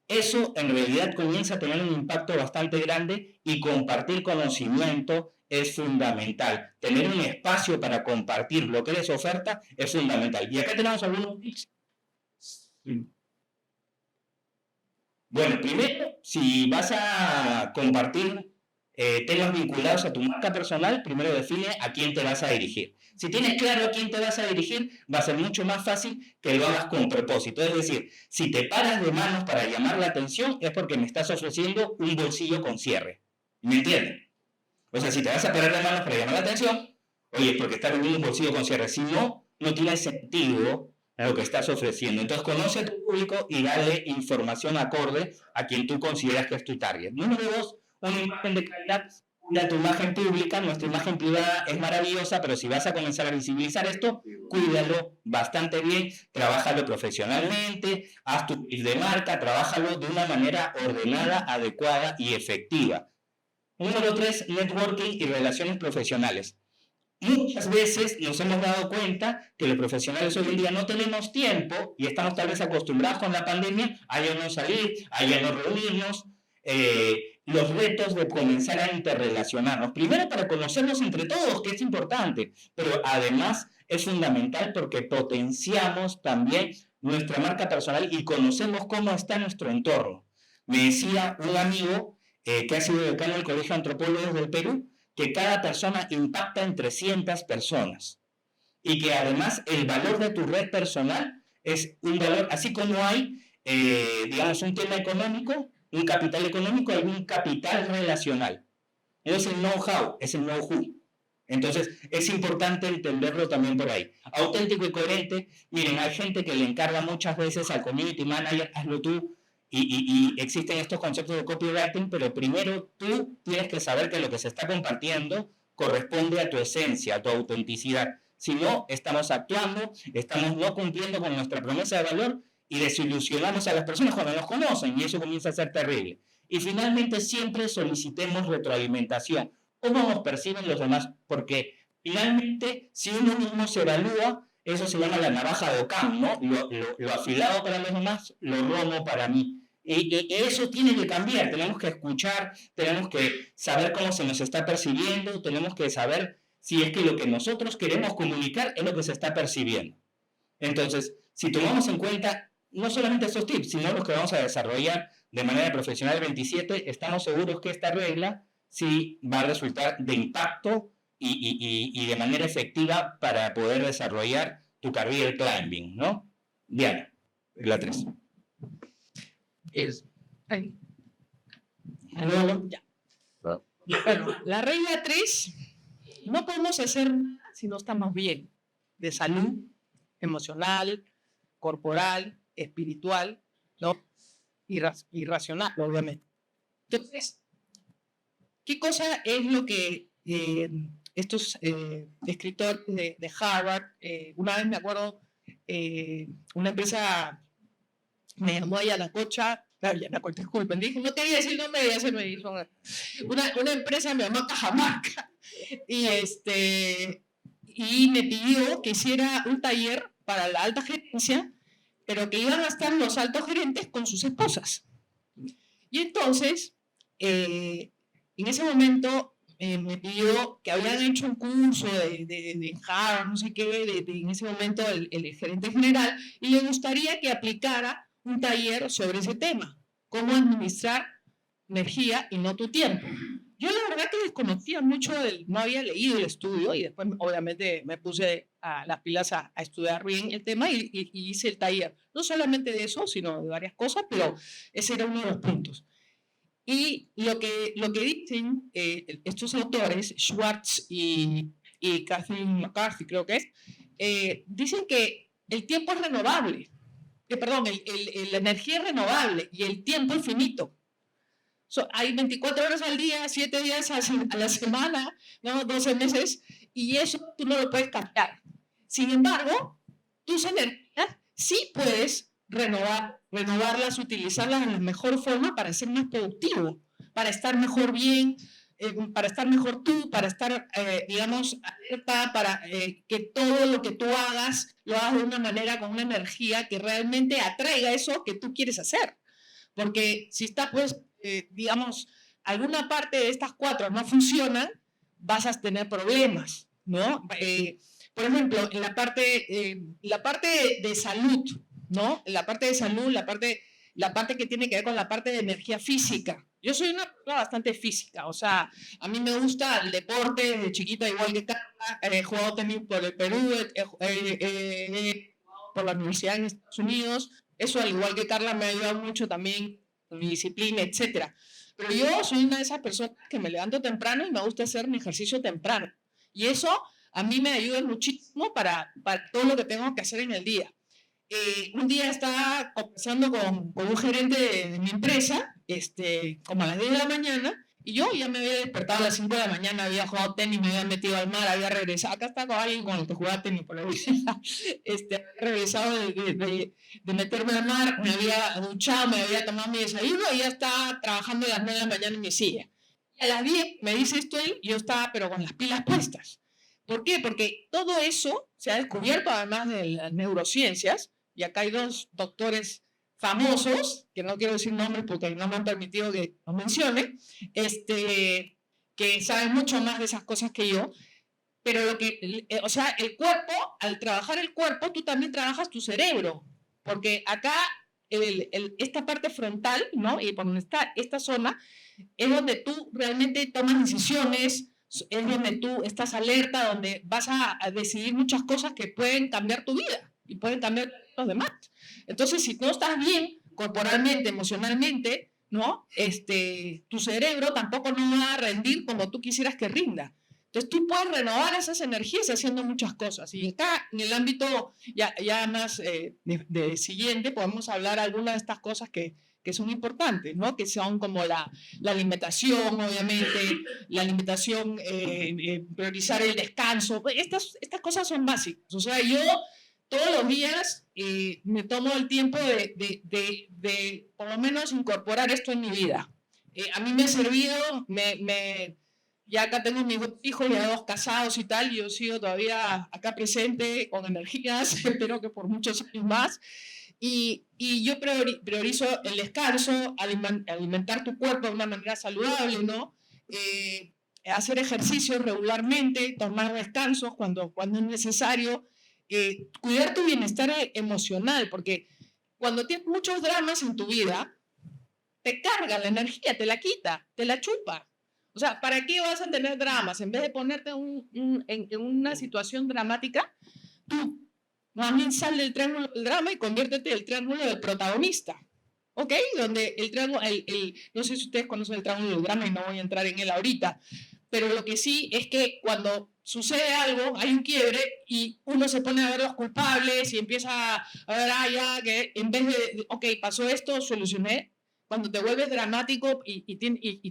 Eso en realidad comienza a tener un impacto bastante grande y compartir conocimiento es fundamental. Tener un espacio para compartir lo que les oferta es fundamental. Y acá tenemos algunos tips. Bueno, primero, si vas a compartir temas vinculados a tu marca personal, primero define a quién te vas a dirigir. Si tienes claro a quién te vas a dirigir, va a ser mucho más fácil que lo hagas con propósito. Es decir, si te paras de manos para llamar la atención, es porque me estás ofreciendo un bolsillo con cierre. ¿Me entienden? O sea, si te vas a parar de manos para llamar la atención, oye, es porque estás vendiendo un bolsillo con cierre. Si no, no tiene sentido lo que estás ofreciendo. Entonces, conoce a tu público y dale información acorde a quien tú consideras que es tu target. Número 2, una imagen de calidad. Cuida tu imagen pública, nuestra imagen privada es maravillosa, pero si vas a comenzar a visibilizar esto, cuídalo bastante bien, trabájalo profesionalmente, haz tu pitch de marca, trabájalo de una manera ordenada, adecuada y efectiva. Número 3, networking y relaciones profesionales. Muchas veces nos hemos dado cuenta que los profesionales hoy en día no tenemos tiempo y estamos tal vez acostumbrados con la pandemia a ya no salir, a ya no reunirnos. Los retos de comenzar a interrelacionarnos. Primero para conocernos entre todos, que es importante, pero además es fundamental porque potenciamos también nuestra marca personal y conocemos cómo está nuestro entorno. Me decía un amigo que ha sido decano del Colegio de Antropólogos del Perú, que cada persona impacta en 300 personas y que además el valor de tu red personal es un valor, así como hay, digamos, un tema económico, un capital económico, hay un capital relacional. No es el know-how, es el know-who. Entonces, es importante entenderlo también por ahí. Auténtico y coherente. Miren, hay gente que le encarga muchas veces al community manager, hazlo tú, y existen estos conceptos de copywriting, pero primero tú tienes que saber que lo que se está compartiendo corresponde a tu esencia, a tu autenticidad. Si no, estamos actuando, estamos no cumpliendo con nuestra promesa de valor y desilusionamos a las personas cuando nos conocen y eso comienza a ser terrible. Y finalmente siempre solicitemos retroalimentación. ¿Cómo nos perciben los demás? Porque finalmente si uno mismo se evalúa, eso se llama la navaja de Ockham, ¿no? Lo afilado para los demás, lo romo para mí. Y eso tiene que cambiar, tenemos que escuchar, tenemos que saber cómo se nos está percibiendo, tenemos que saber si es que lo que nosotros queremos comunicar es lo que se está percibiendo. Entonces, si tomamos en cuenta no solamente estos tips, sino los que vamos a desarrollar de manera profesional el 27, estamos seguros que esta regla sí va a resultar de impacto y de manera efectiva para poder desarrollar tu career climbing, ¿no? Diana, la 3. Ahí. Ya. Bueno, la regla 3, no podemos hacer nada si no estamos bien, de salud emocional, corporal, espiritual, ¿no? Y racional, obviamente. Entonces, ¿qué cosa es lo que estos escritores de Harvard, una vez me acuerdo, una empresa me llamó ahí a la cocha Claro, ya no, disculpen, dije, no quería decir el nombre, ya se me hizo una empresa, me llamó Cajamarca, y me pidió que hiciera un taller para la alta gerencia, pero que iban a estar los altos gerentes con sus esposas. Y entonces, en ese momento, me pidió que habían hecho un curso de Harvard, no sé qué, en ese momento el gerente general, y le gustaría que aplicara un taller sobre ese tema, cómo administrar energía y no tu tiempo. Yo la verdad que desconocía mucho, no había leído el estudio y después obviamente me puse a las pilas a estudiar bien el tema y hice el taller. No solamente de eso, sino de varias cosas, pero ese era uno de los puntos. Y lo que dicen estos autores, Schwartz y Kathleen McCarthy, creo que es, dicen que el tiempo es renovable, perdón, la energía es renovable y el tiempo es finito. Hay 24 horas al día, 7 días a la semana, ¿no? 12 meses, y eso tú no lo puedes cambiar. Sin embargo, tus energías sí puedes renovarlas, utilizarlas de la mejor forma para ser más productivo, para estar mejor bien, para estar mejor tú, para estar, digamos, alerta, para que todo lo que tú hagas, lo hagas de una manera, con una energía que realmente atraiga eso que tú quieres hacer. Porque si está, pues, digamos, alguna parte de estas 4 no funcionan, vas a tener problemas, ¿no? Por ejemplo, en la parte de salud, ¿no? La parte de salud, la parte que tiene que ver con la parte de energía física. Yo soy una persona bastante física, o sea, a mí me gusta el deporte desde chiquita, igual que Carla, he jugado tenis por el Perú, por la universidad en Estados Unidos, eso al igual que Carla me ha ayudado mucho también con mi disciplina, etcétera. Pero yo soy una de esas personas que me levanto temprano y me gusta hacer mi ejercicio temprano. Y eso a mí me ayuda muchísimo para todo lo que tengo que hacer en el día. Un día estaba conversando con un gerente de mi empresa, como a las 10 de la mañana, y yo ya me había despertado a las 5 de la mañana, había jugado tenis, me había metido al mar, había regresado. Acá está con alguien con el que jugaba tenis, por la vida. Había regresado de meterme al mar, me había duchado, me había tomado mi desayuno y ya estaba trabajando a las 9 de la mañana en mi silla. Y a las 10 me dice esto él, y yo estaba pero con las pilas puestas. ¿Por qué? Porque todo eso se ha descubierto, además de las neurociencias, y acá hay 2 doctores famosos, que no quiero decir nombres porque no me han permitido que los mencione, que saben mucho más de esas cosas que yo, pero o sea, el cuerpo, al trabajar el cuerpo, tú también trabajas tu cerebro, porque acá esta parte frontal, ¿no? Y por donde está esta zona, es donde tú realmente tomas decisiones, es donde tú estás alerta, donde vas a decidir muchas cosas que pueden cambiar tu vida y pueden cambiar los demás. Entonces, si no estás bien corporalmente, emocionalmente, ¿no? Tu cerebro tampoco no va a rendir como tú quisieras que rinda. Entonces, tú puedes renovar esas energías haciendo muchas cosas. Y acá, en el ámbito ya más de siguiente, podemos hablar algunas de estas cosas que son importantes, ¿no? Que son como la alimentación, obviamente, la alimentación, priorizar el descanso. Estas cosas son básicas. O sea, yo todos los días me tomo el tiempo de por lo menos incorporar esto en mi vida. A mí me ha servido, ya acá tengo mis 2 hijos, ya 2 casados y tal, y yo sigo todavía acá presente con energías, espero que por muchos años más. Y yo priorizo el descanso, alimentar tu cuerpo de una manera saludable, ¿no? Hacer ejercicio regularmente, tomar descansos cuando es necesario, cuidar tu bienestar emocional, porque cuando tienes muchos dramas en tu vida, te carga la energía, te la quita, te la chupa. O sea, ¿para qué vas a tener dramas? En vez de ponerte en una situación dramática, tú más bien sal del triángulo del drama y conviértete en el triángulo del protagonista. ¿Ok? Donde el triángulo, no sé si ustedes conocen el triángulo del drama y no voy a entrar en él ahorita, pero lo que sí es que cuando sucede algo, hay un quiebre y uno se pone a ver los culpables y empieza a ver, ya, que en vez de, ok, pasó esto, solucioné. Cuando te vuelves dramático y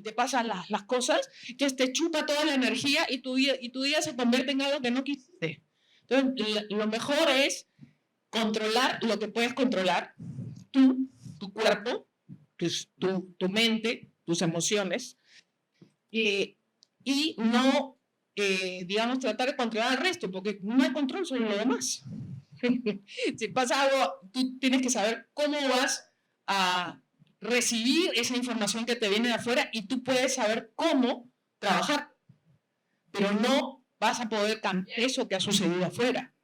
te pasan las cosas, que te chupa toda la energía y tu día se convierte en algo que no quisiste. Entonces, lo mejor es controlar lo que puedes controlar, tú, tu cuerpo, tu mente, tus emociones, y no, digamos, tratar de controlar el resto, porque no hay control sobre lo demás. Si pasa algo, tú tienes que saber cómo vas a recibir esa información que te viene de afuera y tú puedes saber cómo trabajar, pero no vas a poder cambiar eso que ha sucedido afuera.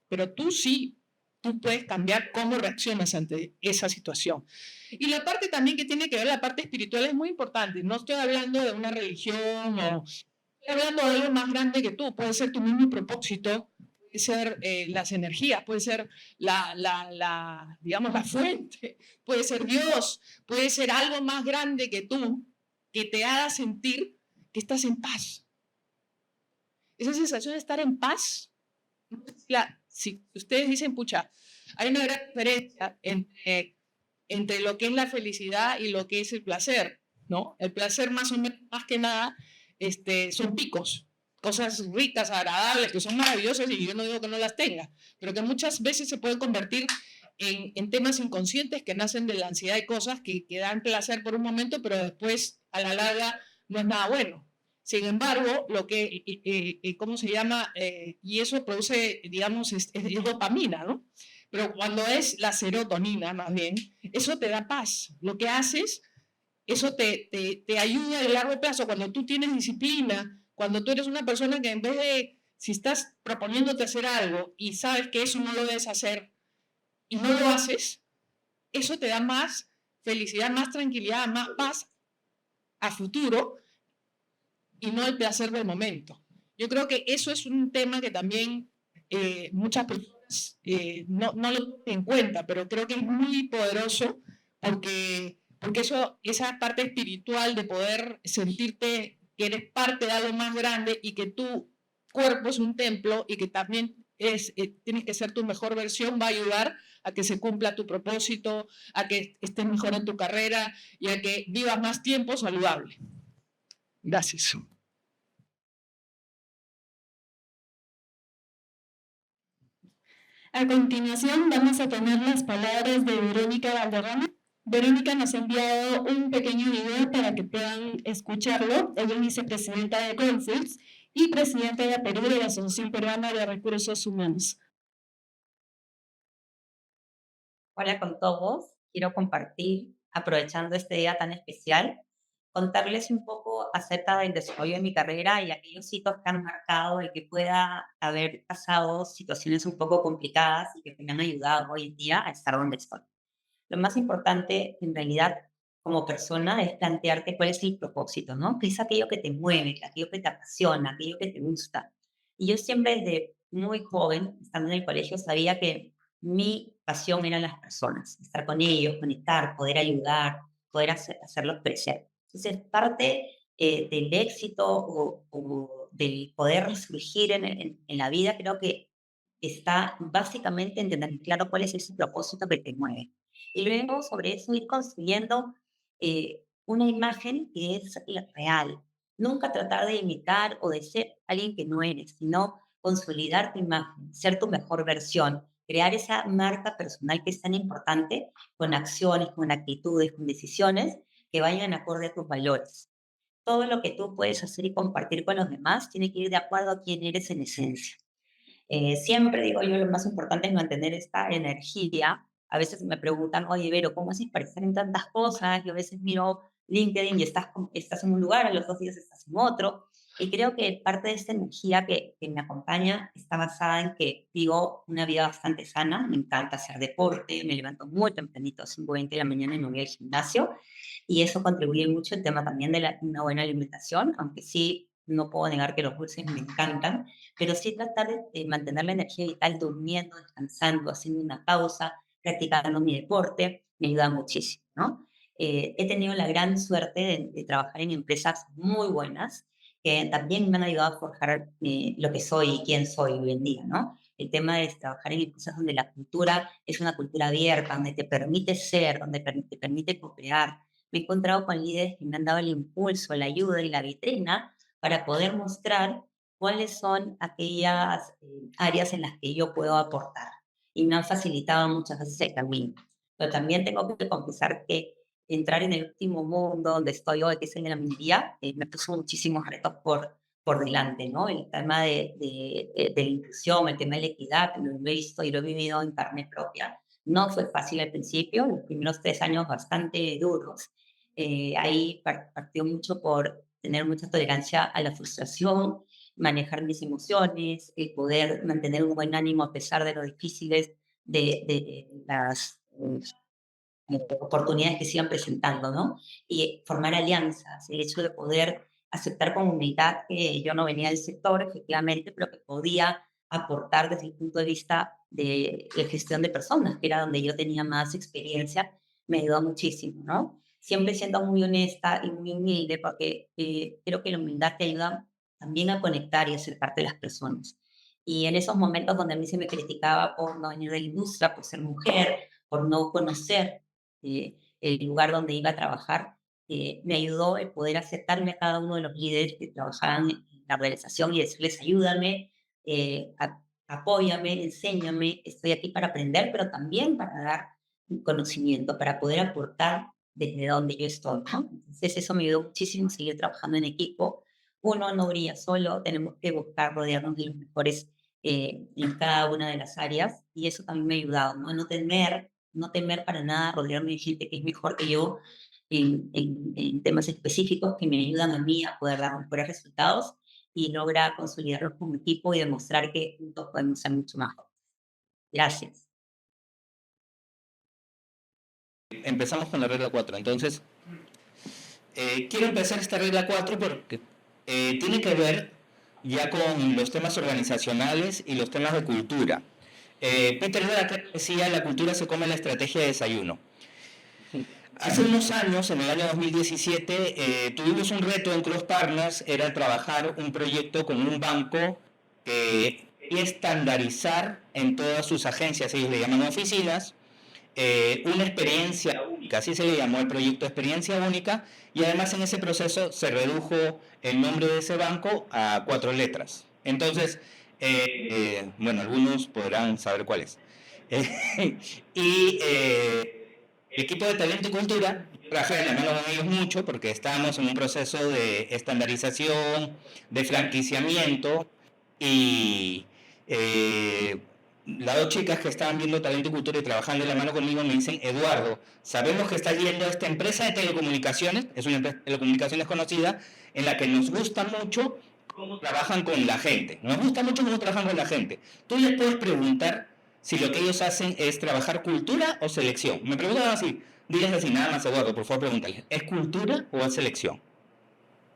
Pero tú sí, tú puedes cambiar cómo reaccionas ante esa situación. Y la parte también que tiene que ver, la parte espiritual es muy importante. No estoy hablando de una religión o estoy hablando de algo más grande que tú. Puede ser tu mismo propósito, puede ser las energías, puede ser digamos, la fuente, puede ser Dios, puede ser algo más grande que tú que te haga sentir que estás en paz. Esa sensación de estar en paz, si ustedes dicen, pucha, hay una gran diferencia entre lo que es la felicidad y lo que es el placer, ¿no? El placer más o menos, más que nada, son picos, cosas ricas, agradables, que son maravillosas y yo no digo que no las tenga, pero que muchas veces se pueden convertir en temas inconscientes que nacen de la ansiedad de cosas que dan placer por un momento, pero después a la larga no es nada bueno. Sin embargo, lo que, ¿cómo se llama? Y eso produce, digamos, es dopamina, ¿no? Pero cuando es la serotonina, más bien, eso te da paz. Lo que haces, eso te ayuda a largo plazo. Cuando tú tienes disciplina, cuando tú eres una persona que en vez de, si estás proponiéndote hacer algo y sabes que eso no lo debes hacer y no lo haces, eso te da más felicidad, más tranquilidad, más paz a futuro y no el placer del momento. Yo creo que eso es un tema que también muchas personas no lo tienen en cuenta, pero creo que es muy poderoso porque esa parte espiritual de poder sentirte que eres parte de algo más grande y que tu cuerpo es un templo y que también tienes que ser tu mejor versión, va a ayudar a que se cumpla tu propósito, a que estés mejor en tu carrera y a que vivas más tiempo saludable. Gracias. A continuación vamos a tener las palabras de Verónica Valderrama. Verónica nos ha enviado un pequeño video para que puedan escucharlo. Ella es vicepresidenta de Consults y presidenta de Perú de la Asociación Peruana de Recursos Humanos. Hola con todos. Quiero compartir, aprovechando este día tan especial, contarles un poco acerca del desarrollo de mi carrera y aquellos hitos que han marcado el que pueda haber pasado situaciones un poco complicadas y que me han ayudado hoy en día a estar donde estoy. Lo más importante, en realidad, como persona, es plantearte cuál es el propósito, ¿no? ¿Qué es aquello que te mueve, aquello que te apasiona, aquello que te gusta? Y yo siempre desde muy joven, estando en el colegio, sabía que mi pasión eran las personas, estar con ellos, conectar, poder ayudar, poder hacerlos crecer. Entonces, parte del éxito o del poder resurgir en la vida, creo que está básicamente en tener claro cuál es ese propósito que te mueve. Y luego sobre eso ir construyendo una imagen que es la real. Nunca tratar de imitar o de ser alguien que no eres, sino consolidar tu imagen, ser tu mejor versión, crear esa marca personal que es tan importante con acciones, con actitudes, con decisiones que vayan acorde a tus valores. Todo lo que tú puedes hacer y compartir con los demás tiene que ir de acuerdo a quién eres en esencia. Siempre digo yo, lo más importante es mantener esta energía. A veces me preguntan, oye, Vero, ¿cómo haces para estar en tantas cosas? Yo a veces miro LinkedIn y estás en un lugar, a los 2 días estás en otro. Y creo que parte de esta energía que me acompaña está basada en que vivo una vida bastante sana. Me encanta hacer deporte, me levanto muy tempranito, 5:20 de la mañana y me voy al gimnasio. Y eso contribuye mucho el tema también de una buena alimentación, aunque sí, no puedo negar que los dulces me encantan, pero sí tratar de mantener la energía vital durmiendo, descansando, haciendo una pausa, practicando mi deporte, me ayuda muchísimo, ¿no? He tenido la gran suerte de trabajar en empresas muy buenas que también me han ayudado a forjar lo que soy y quién soy hoy en día, ¿no? El tema de trabajar en empresas donde la cultura es una cultura abierta, donde te permite ser, donde te permite co-crear. Me he encontrado con líderes que me han dado el impulso, la ayuda y la vitrina para poder mostrar cuáles son aquellas áreas en las que yo puedo aportar y me han facilitado muchas veces el camino. Pero también tengo que confesar que entrar en el último mundo donde estoy hoy, que es el de la minería, me puso muchísimos retos por delante, ¿no? El tema de la inclusión, el tema de la equidad, lo he visto y lo he vivido en carne propia. No fue fácil al principio, los primeros 3 años bastante duros. Ahí partió mucho por tener mucha tolerancia a la frustración, manejar mis emociones, poder mantener un buen ánimo a pesar de lo difíciles de las oportunidades que se iban presentando, ¿no? Y formar alianzas, el hecho de poder aceptar con humildad que yo no venía del sector, efectivamente, pero que podía aportar desde el punto de vista de la gestión de personas, que era donde yo tenía más experiencia, me ayudó muchísimo, ¿no? Siempre siendo muy honesta y muy humilde, porque creo que la humildad te ayuda también a conectar y acercarte a las personas. Y en esos momentos donde a mí se me criticaba por no venir de la industria, por ser mujer, por no conocer el lugar donde iba a trabajar, me ayudó el poder aceptarme a cada uno de los líderes que trabajaban en la organización y decirles, ayúdame, apóyame, enséñame, estoy aquí para aprender, pero también para dar un conocimiento, para poder aportar desde donde yo estoy, ¿no? Entonces eso me ayudó muchísimo a seguir trabajando en equipo. Uno no brilla solo, tenemos que buscar rodearnos de los mejores en cada una de las áreas y eso también me ha ayudado, ¿no? No temer para nada rodearme de gente que es mejor que yo en temas específicos que me ayudan a mí a poder dar mejores resultados y lograr consolidarlos como equipo y demostrar que juntos podemos ser mucho mejor. Gracias. Empezamos con la regla 4. Entonces, quiero empezar esta regla 4 porque tiene que ver ya con los temas organizacionales y los temas de cultura. Peter Drucker decía, la cultura se come la estrategia de desayuno. Hace unos años, en el año 2017, tuvimos un reto en Cross Partners, era trabajar un proyecto con un banco que quería estandarizar en todas sus agencias, ellos le llaman oficinas, una experiencia única, así se le llamó el proyecto Experiencia Única, y además en ese proceso se redujo el nombre de ese banco a 4 letras. Entonces, bueno, algunos podrán saber cuál es. El equipo de talento y cultura, trabajé de la mano con ellos mucho porque estábamos en un proceso de estandarización, de franquiciamiento y las 2 chicas que estaban viendo talento y cultura y trabajando de la mano conmigo me dicen, Eduardo, sabemos que estás yendo a esta empresa de telecomunicaciones, es una empresa de telecomunicaciones conocida, en la que nos gusta mucho cómo trabajan con la gente, nos gusta mucho cómo trabajan con la gente. Tú les puedes preguntar si lo que ellos hacen es trabajar cultura o selección. Me preguntan así, diles así, nada más, Eduardo, por favor pregúntales, ¿es cultura o es selección?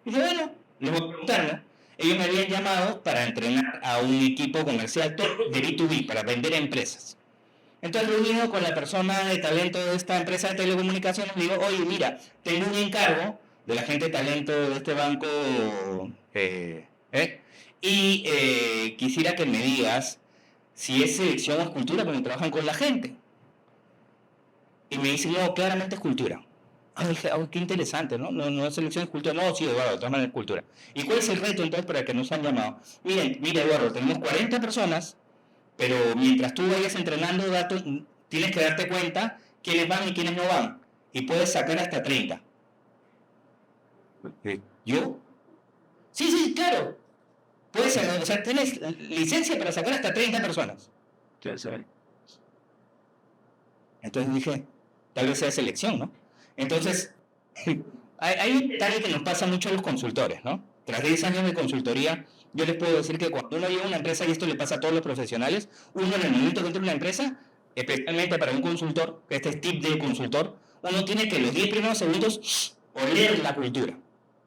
Y dice, bueno, les voy a preguntar, ¿no? Ellos me habían llamado para entrenar a un equipo comercial de B2B, para vender a empresas. Entonces, reunido con la persona de talento de esta empresa de telecomunicaciones, le digo, oye, mira, tengo un encargo de la gente de talento de este banco, y quisiera que me digas si es selección o es cultura, porque trabajan con la gente. Y me dicen, no, claramente es cultura. Ah, dije, oh, qué interesante, ¿no? No es selección, es cultura. No, sí, Eduardo, de todas maneras es cultura. ¿Y cuál es el reto entonces para que nos han llamado? Miren, mira, Eduardo, tenemos 40 personas, pero mientras tú vayas entrenando datos, tienes que darte cuenta quiénes van y quiénes no van. Y puedes sacar hasta 30. ¿Yo? Sí, sí, claro. Puedes, o sea, tienes licencia para sacar hasta 30 personas. Entonces dije, tal vez sea selección, ¿no? Entonces, hay un detalle que nos pasa mucho a los consultores, ¿no? Tras 10 años de consultoría, yo les puedo decir que cuando uno llega a una empresa, y esto le pasa a todos los profesionales, uno en el momento que entra en una empresa, especialmente para un consultor, que este es tip de consultor, uno tiene que los 10 primeros segundos oler la cultura.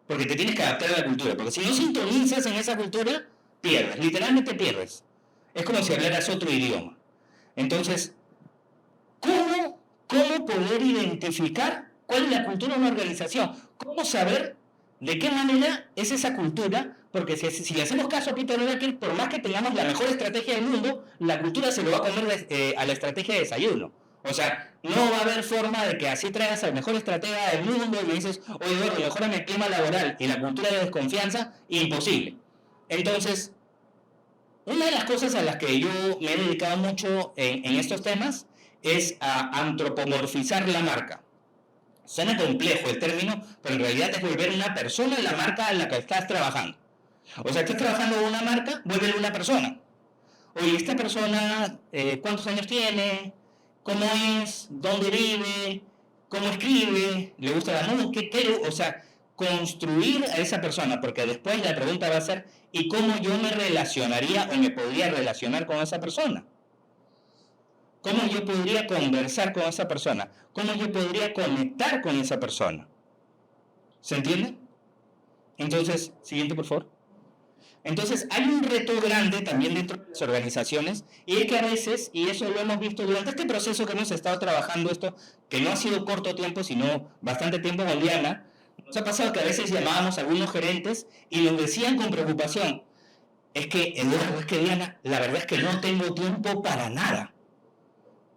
Porque te tienes que adaptar a la cultura. Porque si no sintonizas en esa cultura, pierdes. Literalmente pierdes. Es como si hablaras otro idioma. Entonces, ¿cómo poder identificar cuál es la cultura de una organización? ¿Cómo saber de qué manera es esa cultura? Porque si le hacemos caso a Peter Drucker, por más que tengamos la mejor estrategia del mundo, la cultura se lo va a comer a la estrategia de desayuno. O sea, no va a haber forma de que así traigas al mejor estratega del mundo y me dices, oye, Eduardo, mejorame el clima laboral y la cultura de desconfianza, imposible. Entonces, una de las cosas a las que yo me he dedicado mucho en estos temas es a antropomorfizar la marca. Suena complejo el término, pero en realidad es volver una persona la marca en la que estás trabajando. O sea, estás trabajando con una marca, vuélvele una persona. Oye, esta persona, ¿cuántos años tiene? ¿Cómo es? ¿Dónde vive? ¿Cómo escribe? ¿Le gusta la música? O sea, construir a esa persona, porque después la pregunta va a ser, ¿y cómo yo me relacionaría o me podría relacionar con esa persona? ¿Cómo yo podría conversar con esa persona? ¿Cómo yo podría conectar con esa persona? ¿Se entiende? Entonces, siguiente por favor. Entonces, hay un reto grande también dentro de las organizaciones, y es que a veces, y eso lo hemos visto durante este proceso que hemos estado trabajando esto, que no ha sido corto tiempo, sino bastante tiempo con Diana, nos ha pasado que a veces llamábamos a algunos gerentes y nos decían con preocupación, es que, Eduardo, es que Diana, la verdad es que no tengo tiempo para nada.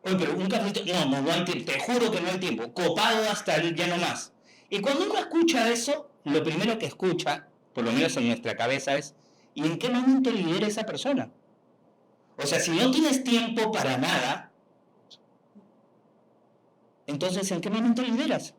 Oye, pero un cafecito, no hay tiempo, te juro que no hay tiempo, copado hasta el ya no más. Y cuando uno escucha eso, lo primero que escucha, por lo menos en nuestra cabeza, es, ¿y en qué momento lidera esa persona? O sea, si no tienes tiempo para nada, entonces ¿en qué momento lideras?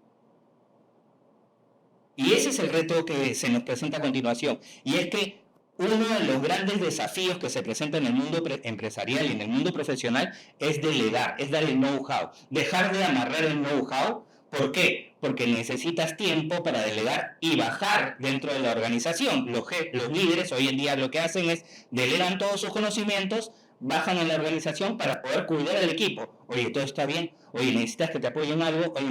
Y ese es el reto que se nos presenta a continuación. Y es que uno de los grandes desafíos que se presenta en el mundo empresarial y en el mundo profesional es delegar, es dar el know-how, dejar de amarrar el know-how. ¿Por qué? Porque necesitas tiempo para delegar y bajar dentro de la organización. Los líderes hoy en día lo que hacen es delegan todos sus conocimientos, bajan en la organización para poder cuidar al equipo. Oye, todo está bien. Oye, necesitas que te apoyen algo. Oye,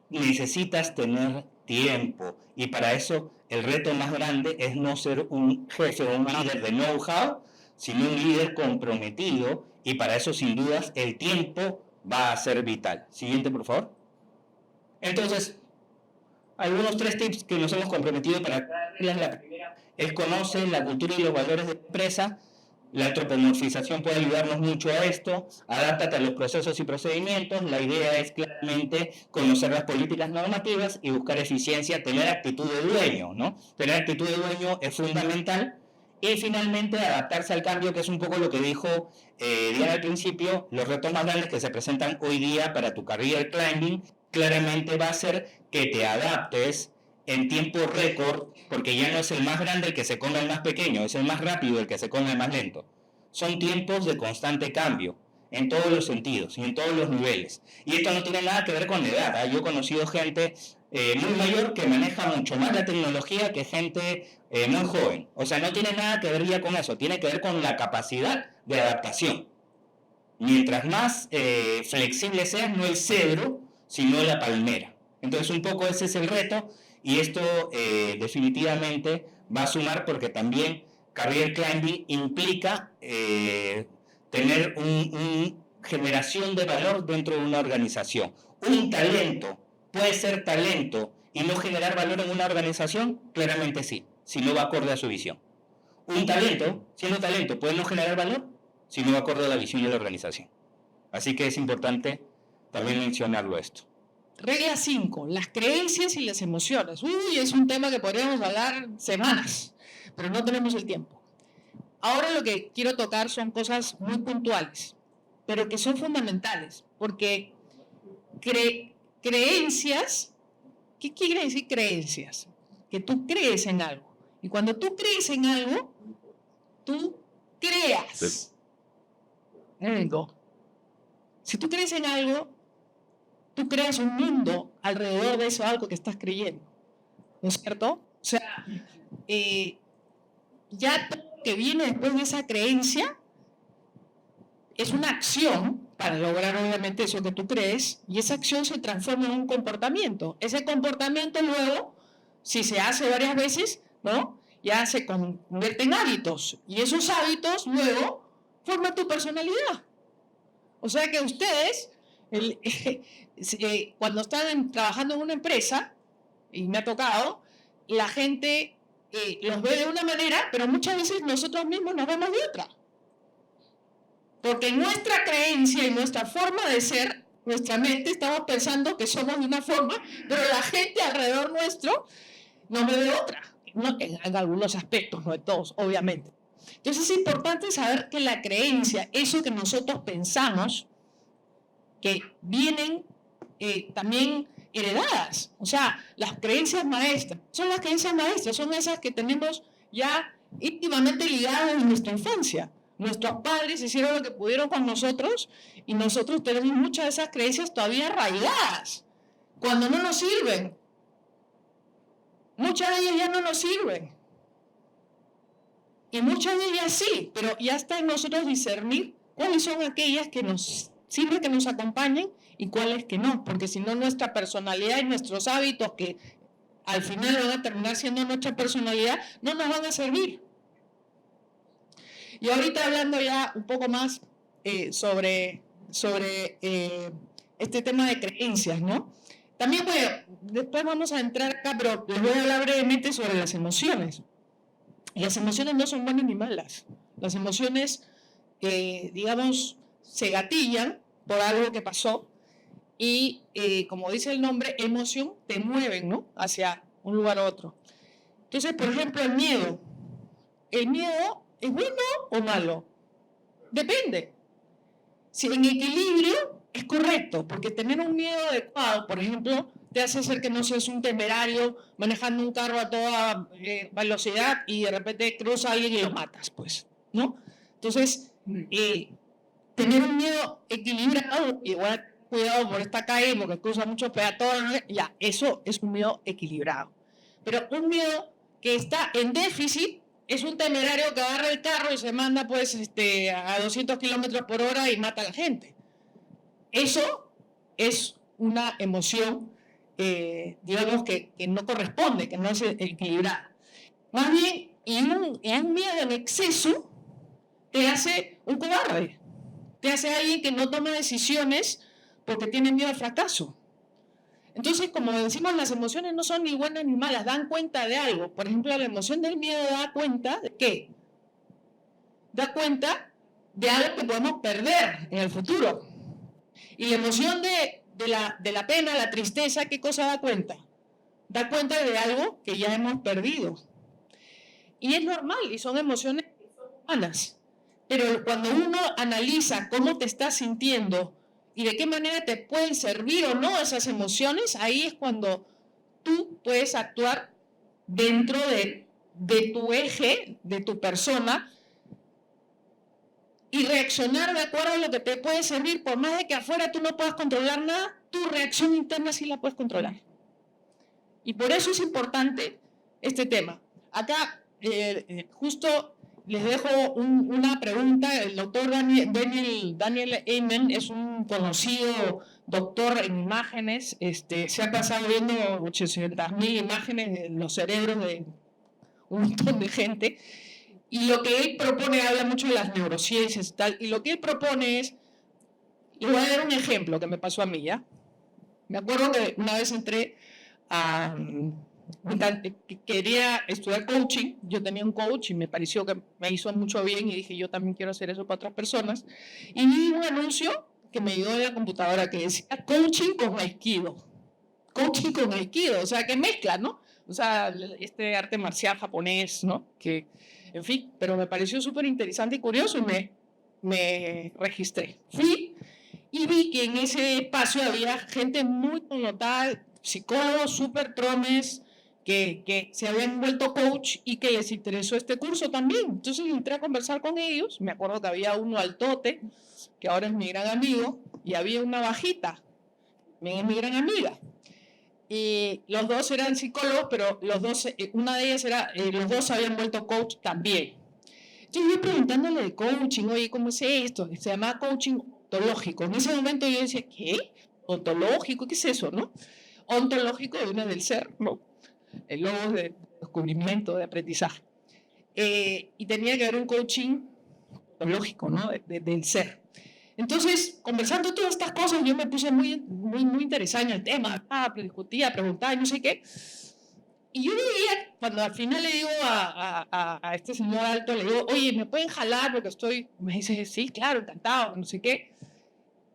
necesitas tener tiempo. Y para eso el reto más grande es no ser un jefe o un líder de know-how, sino un líder comprometido. Y para eso, sin dudas, el tiempo va a ser vital. Siguiente, por favor. Entonces, algunos 3 tips que nos hemos comprometido para la primera es conocer la cultura y los valores de la empresa. La antropomorfización puede ayudarnos mucho a esto. Adáptate a los procesos y procedimientos. La idea es claramente conocer las políticas normativas y buscar eficiencia, tener actitud de dueño, ¿no? Tener actitud de dueño es fundamental. Y finalmente adaptarse al cambio, que es un poco lo que dijo Diana al principio. Los retos más grandes que se presentan hoy día para tu career climbing claramente va a ser que te adaptes en tiempo récord, porque ya no es el más grande el que se come el más pequeño, es el más rápido el que se come el más lento. Son tiempos de constante cambio, en todos los sentidos y en todos los niveles. Y esto no tiene nada que ver con la edad. Yo he conocido gente muy mayor que maneja mucho más la tecnología que gente muy joven. O sea, no tiene nada que ver ya con eso, tiene que ver con la capacidad de adaptación. Mientras más flexible seas, no el cedro, sino la palmera. Entonces, un poco ese es el reto. Y esto definitivamente va a sumar porque también career climbing implica tener una generación de valor dentro de una organización. Un talento puede ser talento y no generar valor en una organización, claramente sí, si no va acorde a su visión. Un talento, siendo talento, puede no generar valor si no va acorde a la visión de la organización. Así que es importante también mencionarlo esto. Regla 5, las creencias y las emociones. Uy, es un tema que podríamos hablar semanas, pero no tenemos el tiempo. Ahora lo que quiero tocar son cosas muy puntuales, pero que son fundamentales, porque creencias, ¿qué quiere decir creencias? Que tú crees en algo. Y cuando tú crees en algo, tú creas algo. Si tú crees en algo, tú creas un mundo alrededor de eso, algo que estás creyendo, ¿no es cierto? O sea, ya todo lo que viene después de esa creencia es una acción para lograr obviamente eso que tú crees, y esa acción se transforma en un comportamiento. Ese comportamiento luego, si se hace varias veces, ¿no?, ya se convierte en hábitos, y esos hábitos luego forman tu personalidad. O sea que ustedes... cuando están trabajando en una empresa, y me ha tocado, la gente los ve de una manera, pero muchas veces nosotros mismos nos vemos de otra. Porque nuestra creencia y nuestra forma de ser, nuestra mente, estamos pensando que somos de una forma, pero la gente alrededor nuestro nos ve de otra. No, en algunos aspectos, no en todos, obviamente. Entonces es importante saber que la creencia, eso que nosotros pensamos, que vienen también heredadas. O sea, las creencias maestras. Son las creencias maestras, son esas que tenemos ya íntimamente ligadas en nuestra infancia. Nuestros padres hicieron lo que pudieron con nosotros y nosotros tenemos muchas de esas creencias todavía arraigadas, cuando no nos sirven. Muchas de ellas ya no nos sirven. Y muchas de ellas sí, pero ya está en nosotros discernir cuáles son aquellas que nos sirve que nos acompañen y cuáles que no, porque si no nuestra personalidad y nuestros hábitos, que al final van a terminar siendo nuestra personalidad, no nos van a servir. Y ahorita hablando ya un poco más sobre este tema de creencias, ¿no? También después vamos a entrar acá, pero les voy a hablar brevemente sobre las emociones. Las emociones no son buenas ni malas. Las emociones, digamos, se gatillan por algo que pasó y, como dice el nombre, emoción, te mueven, ¿no? Hacia un lugar u otro. Entonces, por ejemplo, el miedo. ¿El miedo es bueno o malo? Depende. Si en equilibrio es correcto, porque tener un miedo adecuado, por ejemplo, te hace ser que no seas un temerario manejando un carro a toda velocidad y de repente cruza a alguien y lo matas, pues, ¿no? Entonces, tener un miedo equilibrado, igual cuidado por esta calle porque cruza muchos peatones, ya, eso es un miedo equilibrado. Pero un miedo que está en déficit es un temerario que agarra el carro y se manda pues a 200 kilómetros por hora y mata a la gente. Eso es una emoción, digamos, que no corresponde, que no es equilibrada. Más bien, un miedo en exceso te hace un cobarde, te hace alguien que no toma decisiones porque tiene miedo al fracaso. Entonces, como decimos, las emociones no son ni buenas ni malas, dan cuenta de algo. Por ejemplo, la emoción del miedo da cuenta de ¿qué? Da cuenta de algo que podemos perder en el futuro. Y la emoción de la pena, la tristeza, ¿qué cosa da cuenta? Da cuenta de algo que ya hemos perdido. Y es normal, y son emociones humanas. Pero cuando uno analiza cómo te estás sintiendo y de qué manera te pueden servir o no esas emociones, ahí es cuando tú puedes actuar dentro de tu eje, de tu persona, y reaccionar de acuerdo a lo que te puede servir. Por más de que afuera tú no puedas controlar nada, tu reacción interna sí la puedes controlar. Y por eso es importante este tema. Acá, justo les dejo una pregunta. El doctor Daniel Amen es un conocido doctor en imágenes. Se ha pasado viendo 800.000 imágenes en los cerebros de un montón de gente. Y lo que él propone, habla mucho de las neurociencias y tal, y lo que él propone es, le voy a dar un ejemplo que me pasó a mí, ¿ya? Me acuerdo que una vez entré a... quería estudiar coaching, yo tenía un coach y me pareció que me hizo mucho bien y dije, yo también quiero hacer eso para otras personas. Y vi un anuncio que me llegó en la computadora que decía coaching con aikido. Coaching con aikido, o sea, que mezcla, ¿no? O sea, este arte marcial japonés, ¿no? Que, en fin, pero me pareció súper interesante y curioso y me registré. Fui y vi que en ese espacio había gente muy connotada, psicólogos, súper trones, que se habían vuelto coach y que les interesó este curso también. Entonces entré a conversar con ellos. Me acuerdo que había uno altote, que ahora es mi gran amigo, y había una bajita, también es mi gran amiga. Y los dos eran psicólogos, pero una de ellas los dos se habían vuelto coach también. Entonces yo preguntándole de coaching, oye, ¿cómo es esto? Se llama coaching ontológico. En ese momento yo decía, ¿qué? ¿Ontológico? ¿Qué es eso, no? Ontológico viene del ser, ¿no? El logo de descubrimiento, de aprendizaje. Y tenía que haber un coaching ontológico, ¿no? Del ser. Entonces, conversando todas estas cosas, yo me puse muy interesada en el tema, discutía, preguntaba, no sé qué. Y yo veía, cuando al final le digo a este señor alto, le digo, oye, ¿me pueden jalar? Porque me dice, sí, claro, encantado, no sé qué.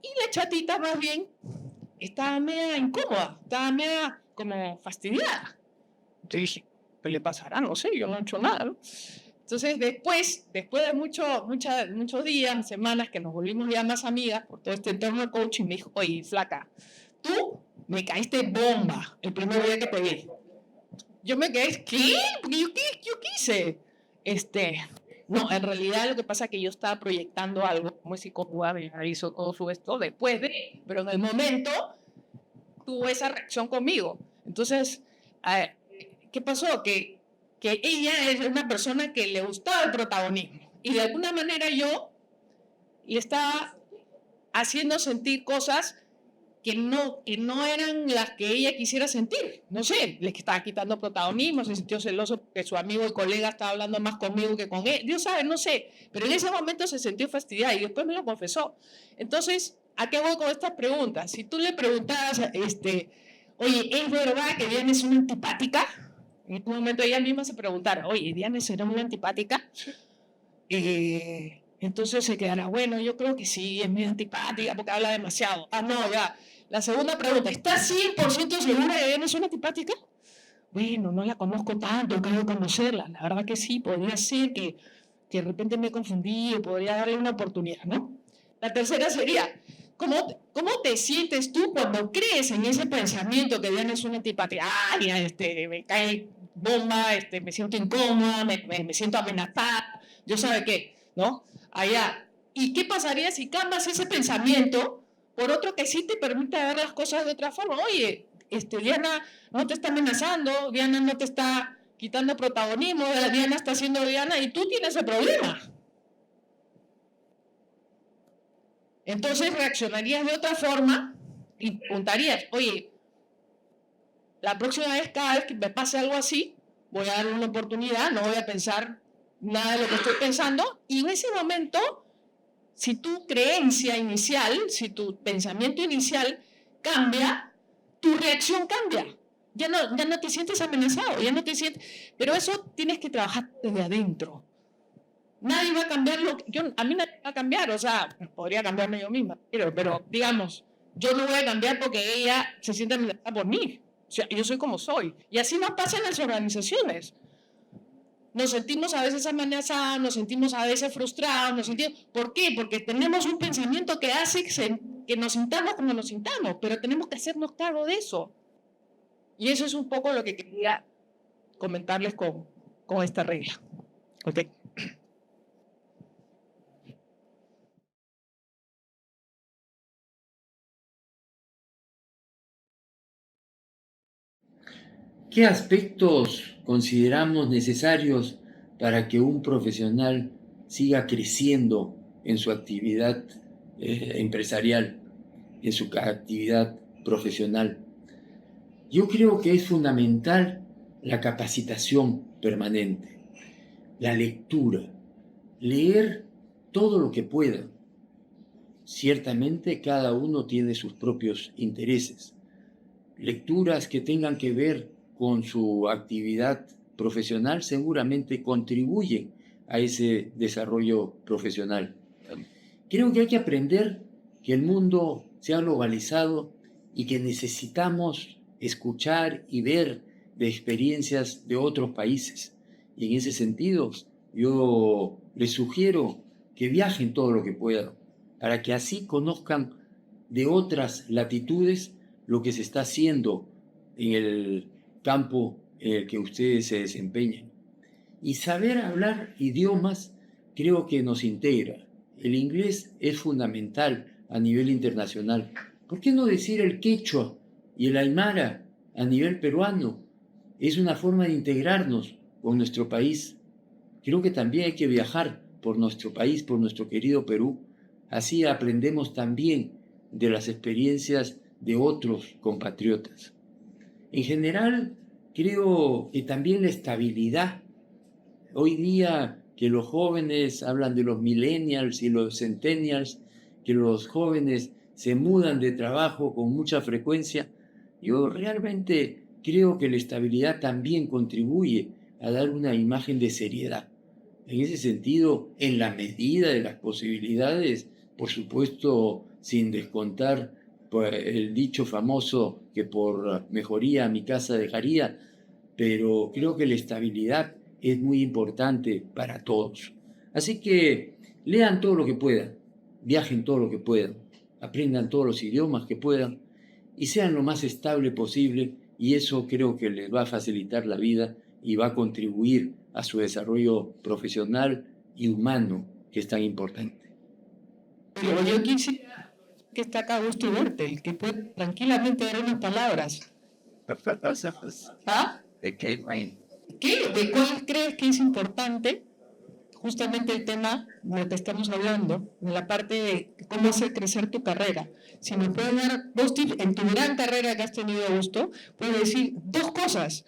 Y la chatita más bien estaba media incómoda, estaba media como fastidiada. Entonces dije, ¿qué le pasará? No sé, yo no he hecho nada, ¿no? Entonces, después de muchos días, semanas, que nos volvimos ya más amigas por todo este entorno de coaching, me dijo, oye, flaca, tú me caíste bomba el primer día que te vi. Yo me quedé, ¿qué? Porque yo quise. No, en realidad lo que pasa es que yo estaba proyectando algo, como psicóloga, me hizo todo su esto después de, pero en el momento tuvo esa reacción conmigo. Entonces, ¿qué pasó? Que ella es una persona que le gustaba el protagonismo y de alguna manera yo le estaba haciendo sentir cosas que no eran las que ella quisiera sentir. No sé, le estaba quitando protagonismo, se sintió celoso porque su amigo y colega estaba hablando más conmigo que con él. Dios sabe, no sé, pero en ese momento se sintió fastidiada y después me lo confesó. Entonces, ¿a qué voy con estas preguntas? Si tú le preguntabas, oye, ¿es verdad que Diana es una antipática? En este momento ella misma se preguntara, oye, ¿Diana será una antipática? Entonces se quedará, bueno, yo creo que sí, es medio antipática porque habla demasiado. Ah, no, ya. La segunda pregunta, ¿estás 100% segura de que Diana es una antipática? Bueno, no la conozco tanto, acabo de conocerla. La verdad que sí, podría ser que de repente me he confundido, podría darle una oportunidad, ¿no? La tercera sería, ¿cómo te sientes tú cuando crees en ese pensamiento que Diana es una antipática? Ay, me cae bomba, me siento incómoda, me siento amenazada, yo sabe qué, ¿no? Allá. ¿Y qué pasaría si cambias ese pensamiento por otro que sí te permite ver las cosas de otra forma? Oye, Diana no te está amenazando, Diana no te está quitando protagonismo, Diana está siendo Diana y tú tienes el problema. Entonces reaccionarías de otra forma y preguntarías, oye, la próxima vez, cada vez que me pase algo así, voy a darle una oportunidad, no voy a pensar nada de lo que estoy pensando, y en ese momento, si tu creencia inicial, si tu pensamiento inicial cambia, tu reacción cambia. Ya no te sientes amenazado, ya no te sientes... Pero eso tienes que trabajar desde adentro. Nadie va a cambiarlo, a mí nadie va a cambiar, o sea, podría cambiarme yo misma, pero digamos, yo no voy a cambiar porque ella se siente amenazada por mí. O sea, yo soy como soy. Y así nos pasa en las organizaciones. Nos sentimos a veces amenazados, nos sentimos a veces frustrados, ¿por qué? Porque tenemos un pensamiento que hace que nos sintamos como nos sintamos, pero tenemos que hacernos cargo de eso. Y eso es un poco lo que quería comentarles con esta regla. ¿Ok? ¿Qué aspectos consideramos necesarios para que un profesional siga creciendo en su actividad empresarial, en su actividad profesional? Yo creo que es fundamental la capacitación permanente, la lectura, leer todo lo que pueda. Ciertamente cada uno tiene sus propios intereses. Lecturas que tengan que ver con su actividad profesional seguramente contribuyen a ese desarrollo profesional. Creo que hay que aprender que el mundo se ha globalizado y que necesitamos escuchar y ver de experiencias de otros países. Y en ese sentido, yo les sugiero que viajen todo lo que puedan, para que así conozcan de otras latitudes lo que se está haciendo en el campo en el que ustedes se desempeñan. Y saber hablar idiomas creo que nos integra. El inglés es fundamental a nivel internacional. ¿Por qué no decir el quechua y el aymara a nivel peruano? Es una forma de integrarnos con nuestro país. Creo que también hay que viajar por nuestro país, por nuestro querido Perú. Así aprendemos también de las experiencias de otros compatriotas. En general, creo que también la estabilidad. Hoy día que los jóvenes hablan de los millennials y los centennials, que los jóvenes se mudan de trabajo con mucha frecuencia, yo realmente creo que la estabilidad también contribuye a dar una imagen de seriedad. En ese sentido, en la medida de las posibilidades, por supuesto, sin descontar pues, el dicho famoso que por mejoría mi casa dejaría, pero creo que la estabilidad es muy importante para todos. Así que lean todo lo que puedan, viajen todo lo que puedan, aprendan todos los idiomas que puedan y sean lo más estable posible, y eso creo que les va a facilitar la vida y va a contribuir a su desarrollo profesional y humano, que es tan importante. Pero yo quisiera que está acá Augusto Bertel, que puede tranquilamente dar unas palabras. ¿Ah? ¿De cuál crees que es importante? Justamente el tema de lo que estamos hablando, en la parte de cómo hacer crecer tu carrera. Si me puedes dar 2 tips en tu gran carrera que has tenido, Augusto, puedes decir 2 cosas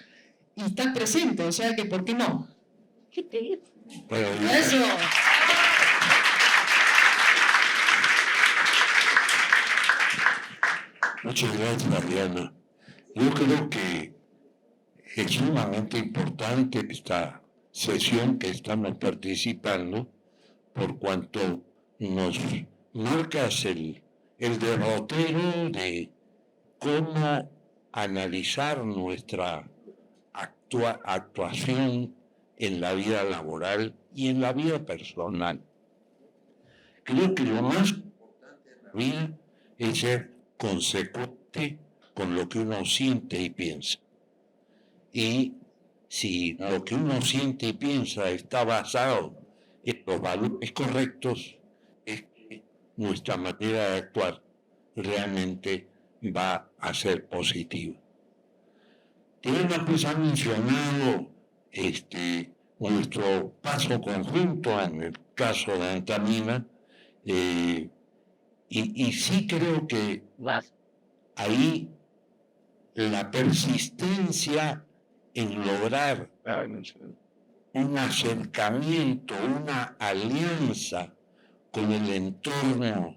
y estás presente, o sea que ¿por qué no? Bueno, Eso. muchas gracias, Mariana. Yo creo que es sumamente importante esta sesión que estamos participando, por cuanto nos marcas el derrotero de cómo analizar nuestra actuación en la vida laboral y en la vida personal. Creo que lo más importante de la vida es ser consecuente con lo que uno siente y piensa. Y si lo que uno siente y piensa está basado en los valores correctos, es que nuestra manera de actuar realmente va a ser positiva. Tenemos pues ha mencionado nuestro paso conjunto en el caso de Antamina, y sí creo que ahí la persistencia en lograr un acercamiento, una alianza con el entorno,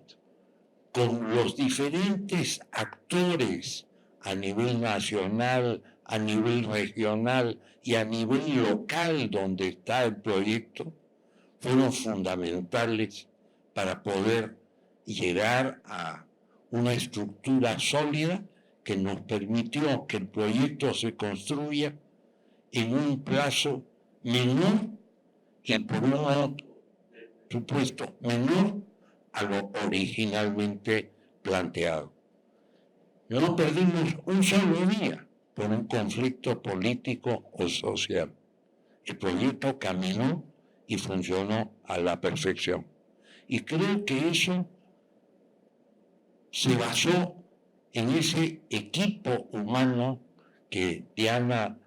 con los diferentes actores a nivel nacional, a nivel regional y a nivel local donde está el proyecto, fueron fundamentales para poder llegar a una estructura sólida que nos permitió que el proyecto se construya en un plazo menor y por un supuesto menor a lo originalmente planteado. No perdimos un solo día por un conflicto político o social. El proyecto caminó y funcionó a la perfección. Y creo que eso se basó en ese equipo humano que Diana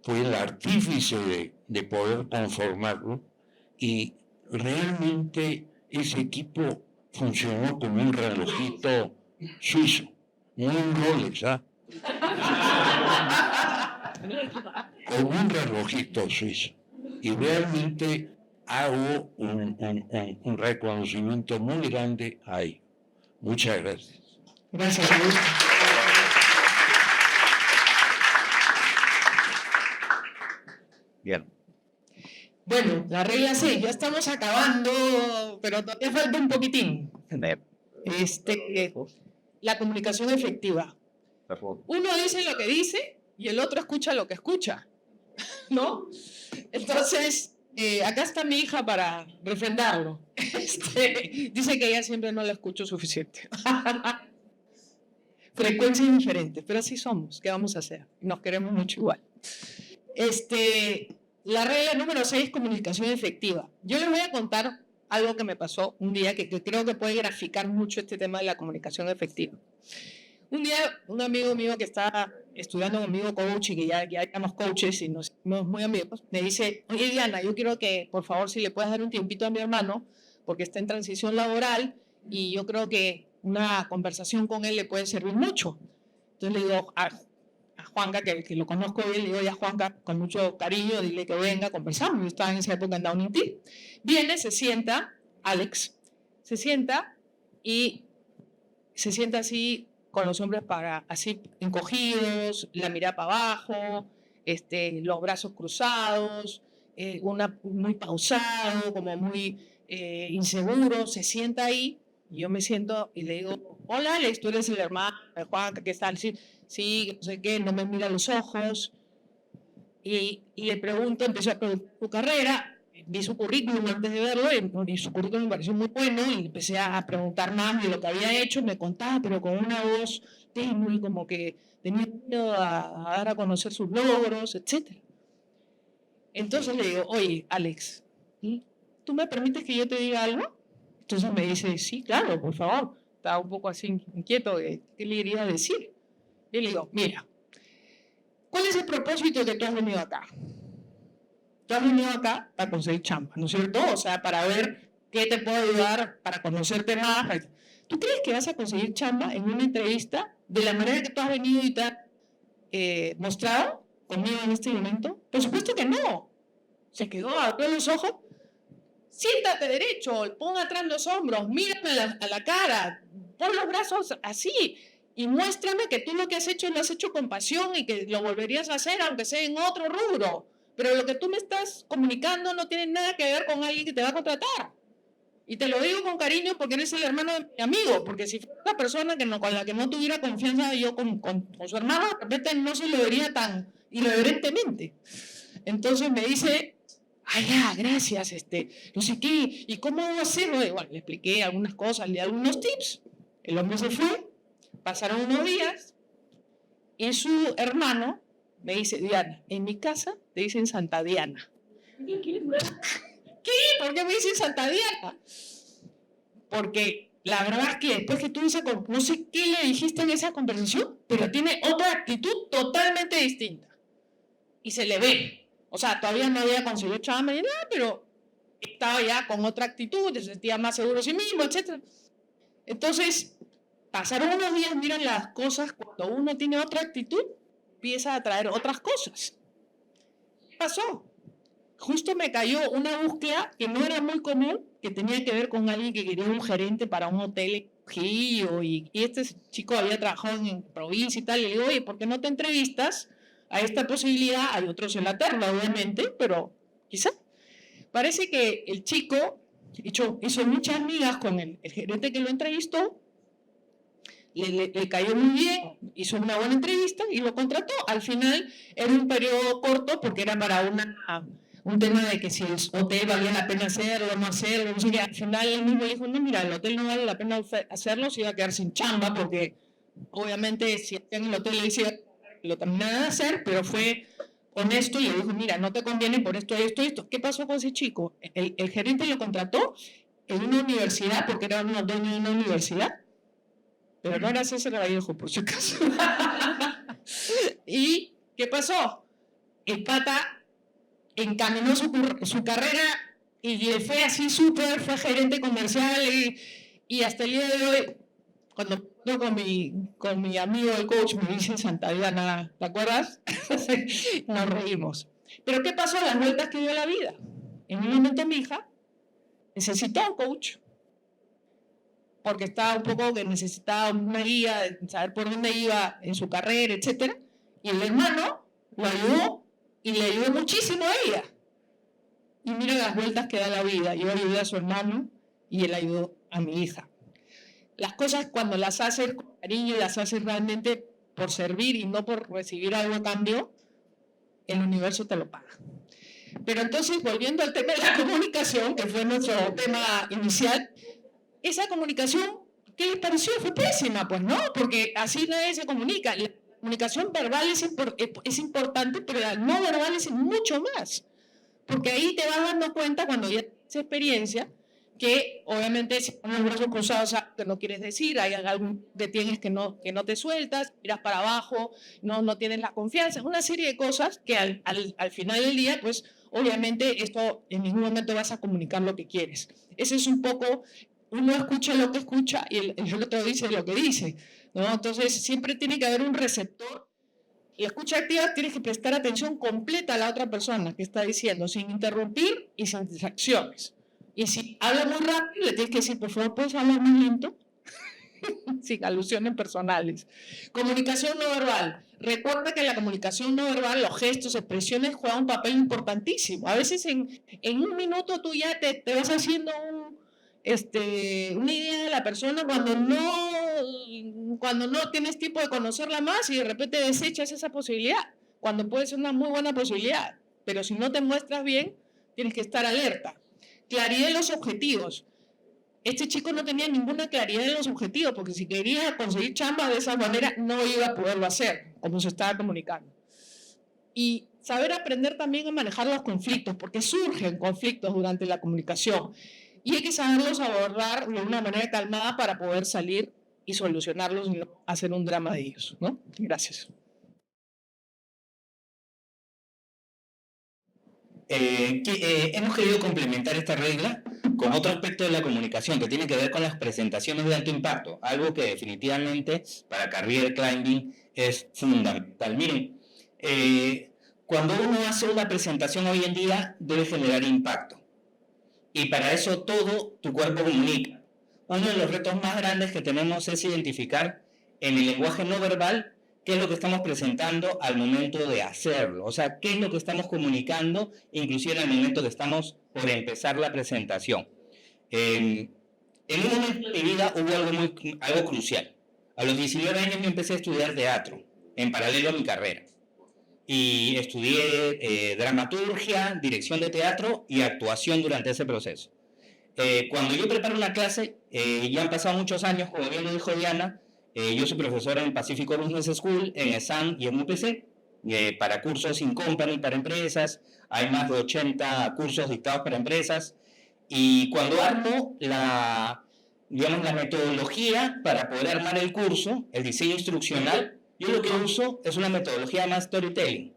fue el artífice de poder conformarlo, y realmente ese equipo funcionó como un relojito suizo, no un Rolex, como un relojito suizo. Y realmente hago un reconocimiento muy grande ahí. Muchas gracias. Gracias, Augusto. Bien. Bueno, la regla 6, ya estamos acabando, pero todavía falta un poquitín. La comunicación efectiva. Uno dice lo que dice y el otro escucha lo que escucha, ¿no? Entonces, acá está mi hija para refrendarlo. Dice que ella siempre no la escucho suficiente. Frecuencias diferentes, pero así somos. ¿Qué vamos a hacer? Nos queremos mucho igual. La regla número 6, comunicación efectiva. Yo les voy a contar algo que me pasó un día que creo que puede graficar mucho este tema de la comunicación efectiva. Un día, un amigo mío que está estudiando conmigo coaching, que ya éramos coaches y nos hicimos muy amigos, me dice: oye, Diana, yo quiero que, por favor, si le puedes dar un tiempito a mi hermano, porque está en transición laboral y yo creo que una conversación con él le puede servir mucho. Entonces le digo a Juanca, que lo conozco bien, le digo: ya, Juanca, con mucho cariño, dile que venga, conversamos. Yo estaba en esa época en Downing Tea. Viene, se sienta, Alex, se sienta así, con los hombros así encogidos, la mirada para abajo, los brazos cruzados, muy pausado, como muy inseguro, se sienta ahí, y yo me siento y le digo: hola, Alex, tú eres el hermano de Juanca, ¿qué tal? Sí, no sé qué, no me mira a los ojos, y le pregunto, empezó a preguntar tu carrera, vi su currículum antes de verlo y su currículum me pareció muy bueno y empecé a preguntar más de lo que había hecho. Me contaba, pero con una voz tenue, como que tenía miedo a dar a conocer sus logros, etc. Entonces le digo, oye, Alex, ¿tú me permites que yo te diga algo? Entonces me dice, sí, claro, por favor. Estaba un poco así inquieto, ¿qué le iría a decir? Y le digo, mira, ¿cuál es el propósito de que tú has venido acá? Tú has venido acá para conseguir chamba, ¿no es cierto? O sea, para ver qué te puedo ayudar, para conocerte más. ¿Tú crees que vas a conseguir chamba en una entrevista de la manera que tú has venido y te has mostrado conmigo en este momento? Por supuesto que no. Se quedó, abrió los ojos. Siéntate derecho, pon atrás los hombros, mírame a la cara, pon los brazos así y muéstrame que tú lo que has hecho lo has hecho con pasión y que lo volverías a hacer aunque sea en otro rubro. Pero lo que tú me estás comunicando no tiene nada que ver con alguien que te va a contratar. Y te lo digo con cariño porque eres el hermano de mi amigo, porque si fuera una persona con la que no tuviera confianza yo con su hermano, de repente no se lo vería tan irreverentemente. Entonces me dice, ay, ya, gracias, no sé qué, ¿y cómo debo hacerlo? Y bueno, le expliqué algunas cosas, le di algunos tips. El hombre se fue, pasaron unos días y su hermano me dice, Diana, en mi casa te dicen Santa Diana. ¿Qué? ¿Por qué me dicen Santa Diana? Porque la verdad es que después que tú no sé qué le dijiste en esa conversación, pero tiene otra actitud totalmente distinta. Y se le ve. O sea, todavía no había conseguido chamba ni nada, pero estaba ya con otra actitud, se sentía más seguro de sí mismo, etc. Entonces, pasaron unos días, miran las cosas, cuando uno tiene otra actitud, empieza a traer otras cosas. ¿Qué pasó? Justo me cayó una búsqueda que no era muy común, que tenía que ver con alguien que quería un gerente para un hotel en Trujillo, y este chico había trabajado en provincia y tal, y le digo, oye, ¿por qué no te entrevistas a esta posibilidad? Hay otros en la terna, obviamente, pero quizá. Parece que el chico hizo muchas migas con el gerente que lo entrevistó, le cayó muy bien, hizo una buena entrevista y lo contrató. Al final era un periodo corto porque era para un tema de que si el hotel valía la pena hacerlo o no hacerlo. No sé qué. Al final él mismo dijo, no, mira, el hotel no vale la pena hacerlo, se iba a quedar sin chamba porque obviamente si en el hotel le decía lo terminaban de hacer, pero fue honesto y le dijo, mira, no te conviene por esto, esto, esto. ¿Qué pasó con ese chico? El gerente lo contrató en una universidad porque era un dueño de una universidad. Pero no era César Vallejo, por si acaso. ¿Y qué pasó? El pata encaminó su carrera y fue así súper, fue gerente comercial y hasta el día de hoy, cuando con mi amigo el coach me dice Santa Diana, ¿te acuerdas? Nos reímos. Pero ¿qué pasó? Las vueltas que dio la vida. En un momento mi hija necesitó un coach, porque estaba un poco que necesitaba una guía, de saber por dónde iba en su carrera, etc. Y el hermano lo ayudó y le ayudó muchísimo a ella. Y mira las vueltas que da la vida. Yo ayudé a su hermano y él ayudó a mi hija. Las cosas cuando las haces con cariño y las haces realmente por servir y no por recibir algo a cambio, el universo te lo paga. Pero entonces, volviendo al tema de la comunicación, que fue nuestro tema inicial, esa comunicación, ¿qué les pareció? Fue pésima, pues, ¿no? Porque así nadie se comunica. La comunicación verbal es importante, pero la no verbal es mucho más. Porque ahí te vas dando cuenta, cuando ya tienes experiencia, que obviamente si pones los brazos cruzados, que no quieres decir, hay algún detienes que no te sueltas, miras para abajo, no tienes la confianza, una serie de cosas que al final del día, pues obviamente esto en ningún momento vas a comunicar lo que quieres. Ese es un poco... Uno escucha lo que escucha y el otro dice lo que dice, ¿no? Entonces siempre tiene que haber un receptor. La escucha activa tienes que prestar atención completa a la otra persona que está diciendo, sin interrumpir y sin distracciones. Y si habla muy rápido, le tienes que decir, por favor, ¿puedes hablar más lento? Sin alusiones personales. Comunicación no verbal. Recuerda que la comunicación no verbal, los gestos, expresiones juegan un papel importantísimo. A veces en un minuto tú ya te vas haciendo una idea de la persona cuando no tienes tiempo de conocerla más y de repente desechas esa posibilidad, cuando puede ser una muy buena posibilidad, pero si no te muestras bien, tienes que estar alerta. Claridad de los objetivos. Este chico no tenía ninguna claridad en los objetivos, porque si quería conseguir chamba de esa manera, no iba a poderlo hacer, como se estaba comunicando. Y saber aprender también a manejar los conflictos, porque surgen conflictos durante la comunicación. Y hay que saberlos abordar de una manera calmada para poder salir y solucionarlos y no hacer un drama de ellos, ¿no? Gracias. Hemos querido complementar esta regla con otro aspecto de la comunicación que tiene que ver con las presentaciones de alto impacto, algo que definitivamente para career climbing es fundamental. Miren, cuando uno hace una presentación hoy en día debe generar impacto y para eso todo tu cuerpo comunica. Uno de los retos más grandes que tenemos es identificar en el lenguaje no verbal qué es lo que estamos presentando al momento de hacerlo, o sea, qué es lo que estamos comunicando, inclusive en el momento que estamos por empezar la presentación. En un momento de mi vida hubo algo crucial. A los 19 años yo empecé a estudiar teatro, en paralelo a mi carrera. Y estudié dramaturgia, dirección de teatro y actuación durante ese proceso. Cuando yo preparo una clase, ya han pasado muchos años, como bien lo dijo Diana, yo soy profesor en Pacific Business School, en ESAM y en UPC, para cursos in company para empresas. Hay más de 80 cursos dictados para empresas. Y cuando armo la metodología para poder armar el curso, el diseño instruccional, yo lo que uso es una metodología más storytelling.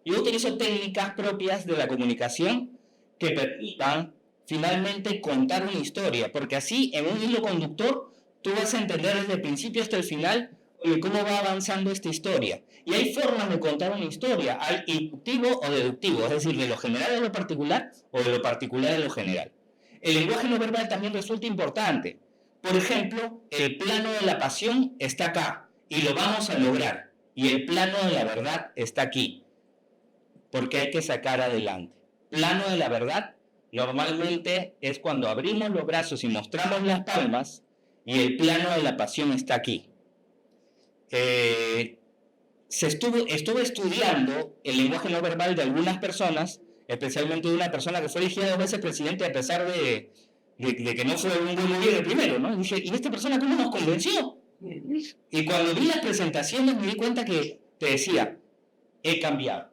Yo utilizo técnicas propias de la comunicación que permitan finalmente contar una historia, porque así en un hilo conductor tú vas a entender desde el principio hasta el final cómo va avanzando esta historia. Y hay formas de contar una historia, hay inductivo o deductivo, es decir, de lo general a lo particular o de lo particular a lo general. El lenguaje no verbal también resulta importante. Por ejemplo, el plano de la pasión está acá y lo vamos a lograr. Y el plano de la verdad está aquí, porque hay que sacar adelante. Plano de la verdad normalmente es cuando abrimos los brazos y mostramos las palmas, y el plano de la pasión está aquí. Estuve estudiando el lenguaje no verbal de algunas personas, especialmente de una persona que fue elegida 2 veces presidente a pesar de que no fue un buen gobierno primero, ¿no? Y dije, ¿y esta persona cómo nos convenció? Y cuando vi las presentaciones me di cuenta que te decía, he cambiado.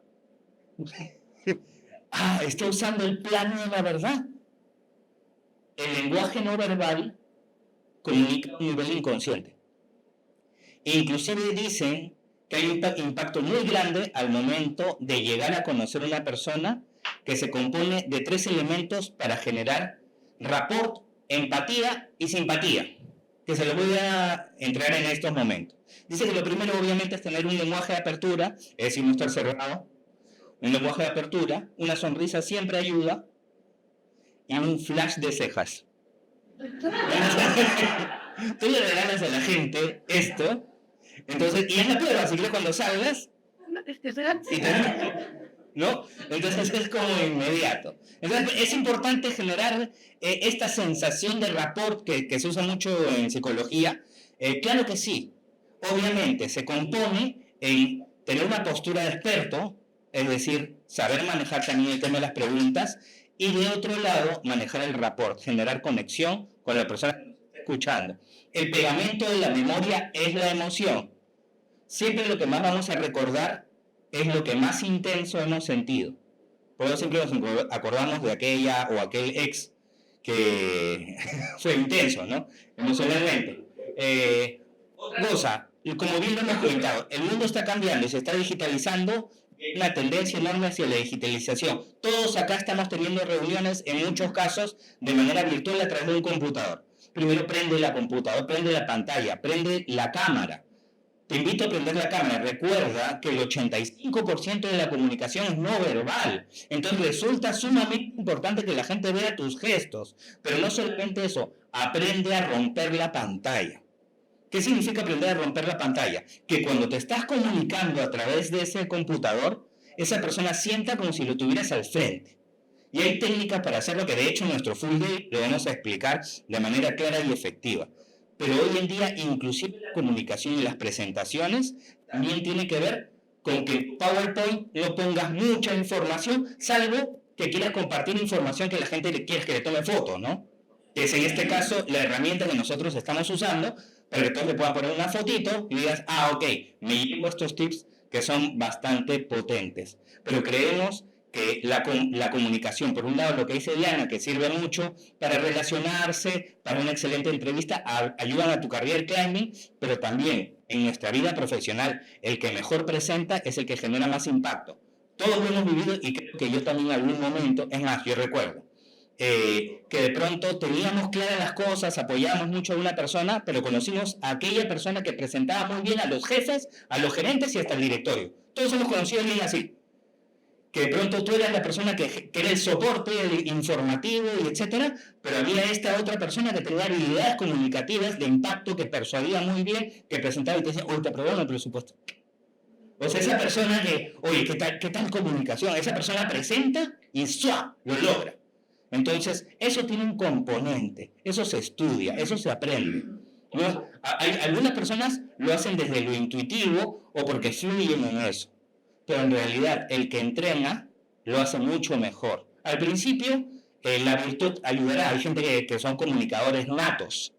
Está usando el plano de la verdad. El lenguaje no verbal comunica a un nivel inconsciente. Inclusive dicen que hay un impacto muy grande al momento de llegar a conocer a una persona que se compone de 3 elementos para generar rapport, empatía y simpatía, que se los voy a entrar en estos momentos. Dice que lo primero obviamente es tener un lenguaje de apertura, es decir, no estar cerrado, un lenguaje de apertura, una sonrisa siempre ayuda y un flash de cejas. Tú le regalas a la gente esto, entonces, y es la prueba, si quieres cuando salgas, ¿no? Entonces es como inmediato. Entonces es importante generar esta sensación de rapport que se usa mucho en psicología. Claro que sí, obviamente se compone en tener una postura de experto, es decir, saber manejar también el tema de las preguntas, y de otro lado, manejar el rapport, generar conexión con la persona que nos está escuchando. El pegamento de la memoria es la emoción. Siempre lo que más vamos a recordar es lo que más intenso hemos sentido. Por eso siempre nos acordamos de aquella o aquel ex que fue intenso, ¿no? Emocionalmente. Otra cosa, como bien lo hemos comentado, el mundo está cambiando y se está digitalizando. Hay una tendencia enorme hacia la digitalización. Todos acá estamos teniendo reuniones, en muchos casos, de manera virtual a través de un computador. Primero prende la computadora, prende la pantalla, prende la cámara. Te invito a prender la cámara. Recuerda que el 85% de la comunicación es no verbal. Entonces resulta sumamente importante que la gente vea tus gestos. Pero no solamente eso, aprende a romper la pantalla. ¿Qué significa aprender a romper la pantalla? Que cuando te estás comunicando a través de ese computador, esa persona sienta como si lo tuvieras al frente. Y hay técnicas para hacerlo que de hecho en nuestro full day lo vamos a explicar de manera clara y efectiva. Pero hoy en día, inclusive la comunicación y las presentaciones también tiene que ver con que en PowerPoint no pongas mucha información, salvo que quieras compartir información que la gente le quiere que le tome fotos, ¿no? Que es en este caso la herramienta que nosotros estamos usando para que todos le puedan poner una fotito y digas, ok, me llevo estos tips que son bastante potentes. Pero creemos que la comunicación, por un lado lo que dice Diana, que sirve mucho para relacionarse, para una excelente entrevista, ayudan a tu career climbing, pero también en nuestra vida profesional, el que mejor presenta es el que genera más impacto. Todos lo hemos vivido y creo que yo también en algún momento, es más, yo recuerdo, que de pronto teníamos claras las cosas, apoyábamos mucho a una persona, pero conocimos a aquella persona que presentaba muy bien a los jefes, a los gerentes y hasta al directorio. Todos hemos conocido a alguien así. Que de pronto tú eras la persona que era el soporte informativo y etcétera, pero había esta otra persona que tenía habilidades comunicativas de impacto, que persuadía muy bien, que presentaba y te decía, oye, te aprobaron el presupuesto. O sea, esa persona que, oye, ¿qué tal comunicación? Esa persona presenta y ¡suá! Lo logra. Entonces, eso tiene un componente, eso se estudia, eso se aprende. ¿No? Algunas personas lo hacen desde lo intuitivo o porque fluyen en eso, pero en realidad el que entrena lo hace mucho mejor. Al principio, la virtud ayudará, hay gente que son comunicadores natos,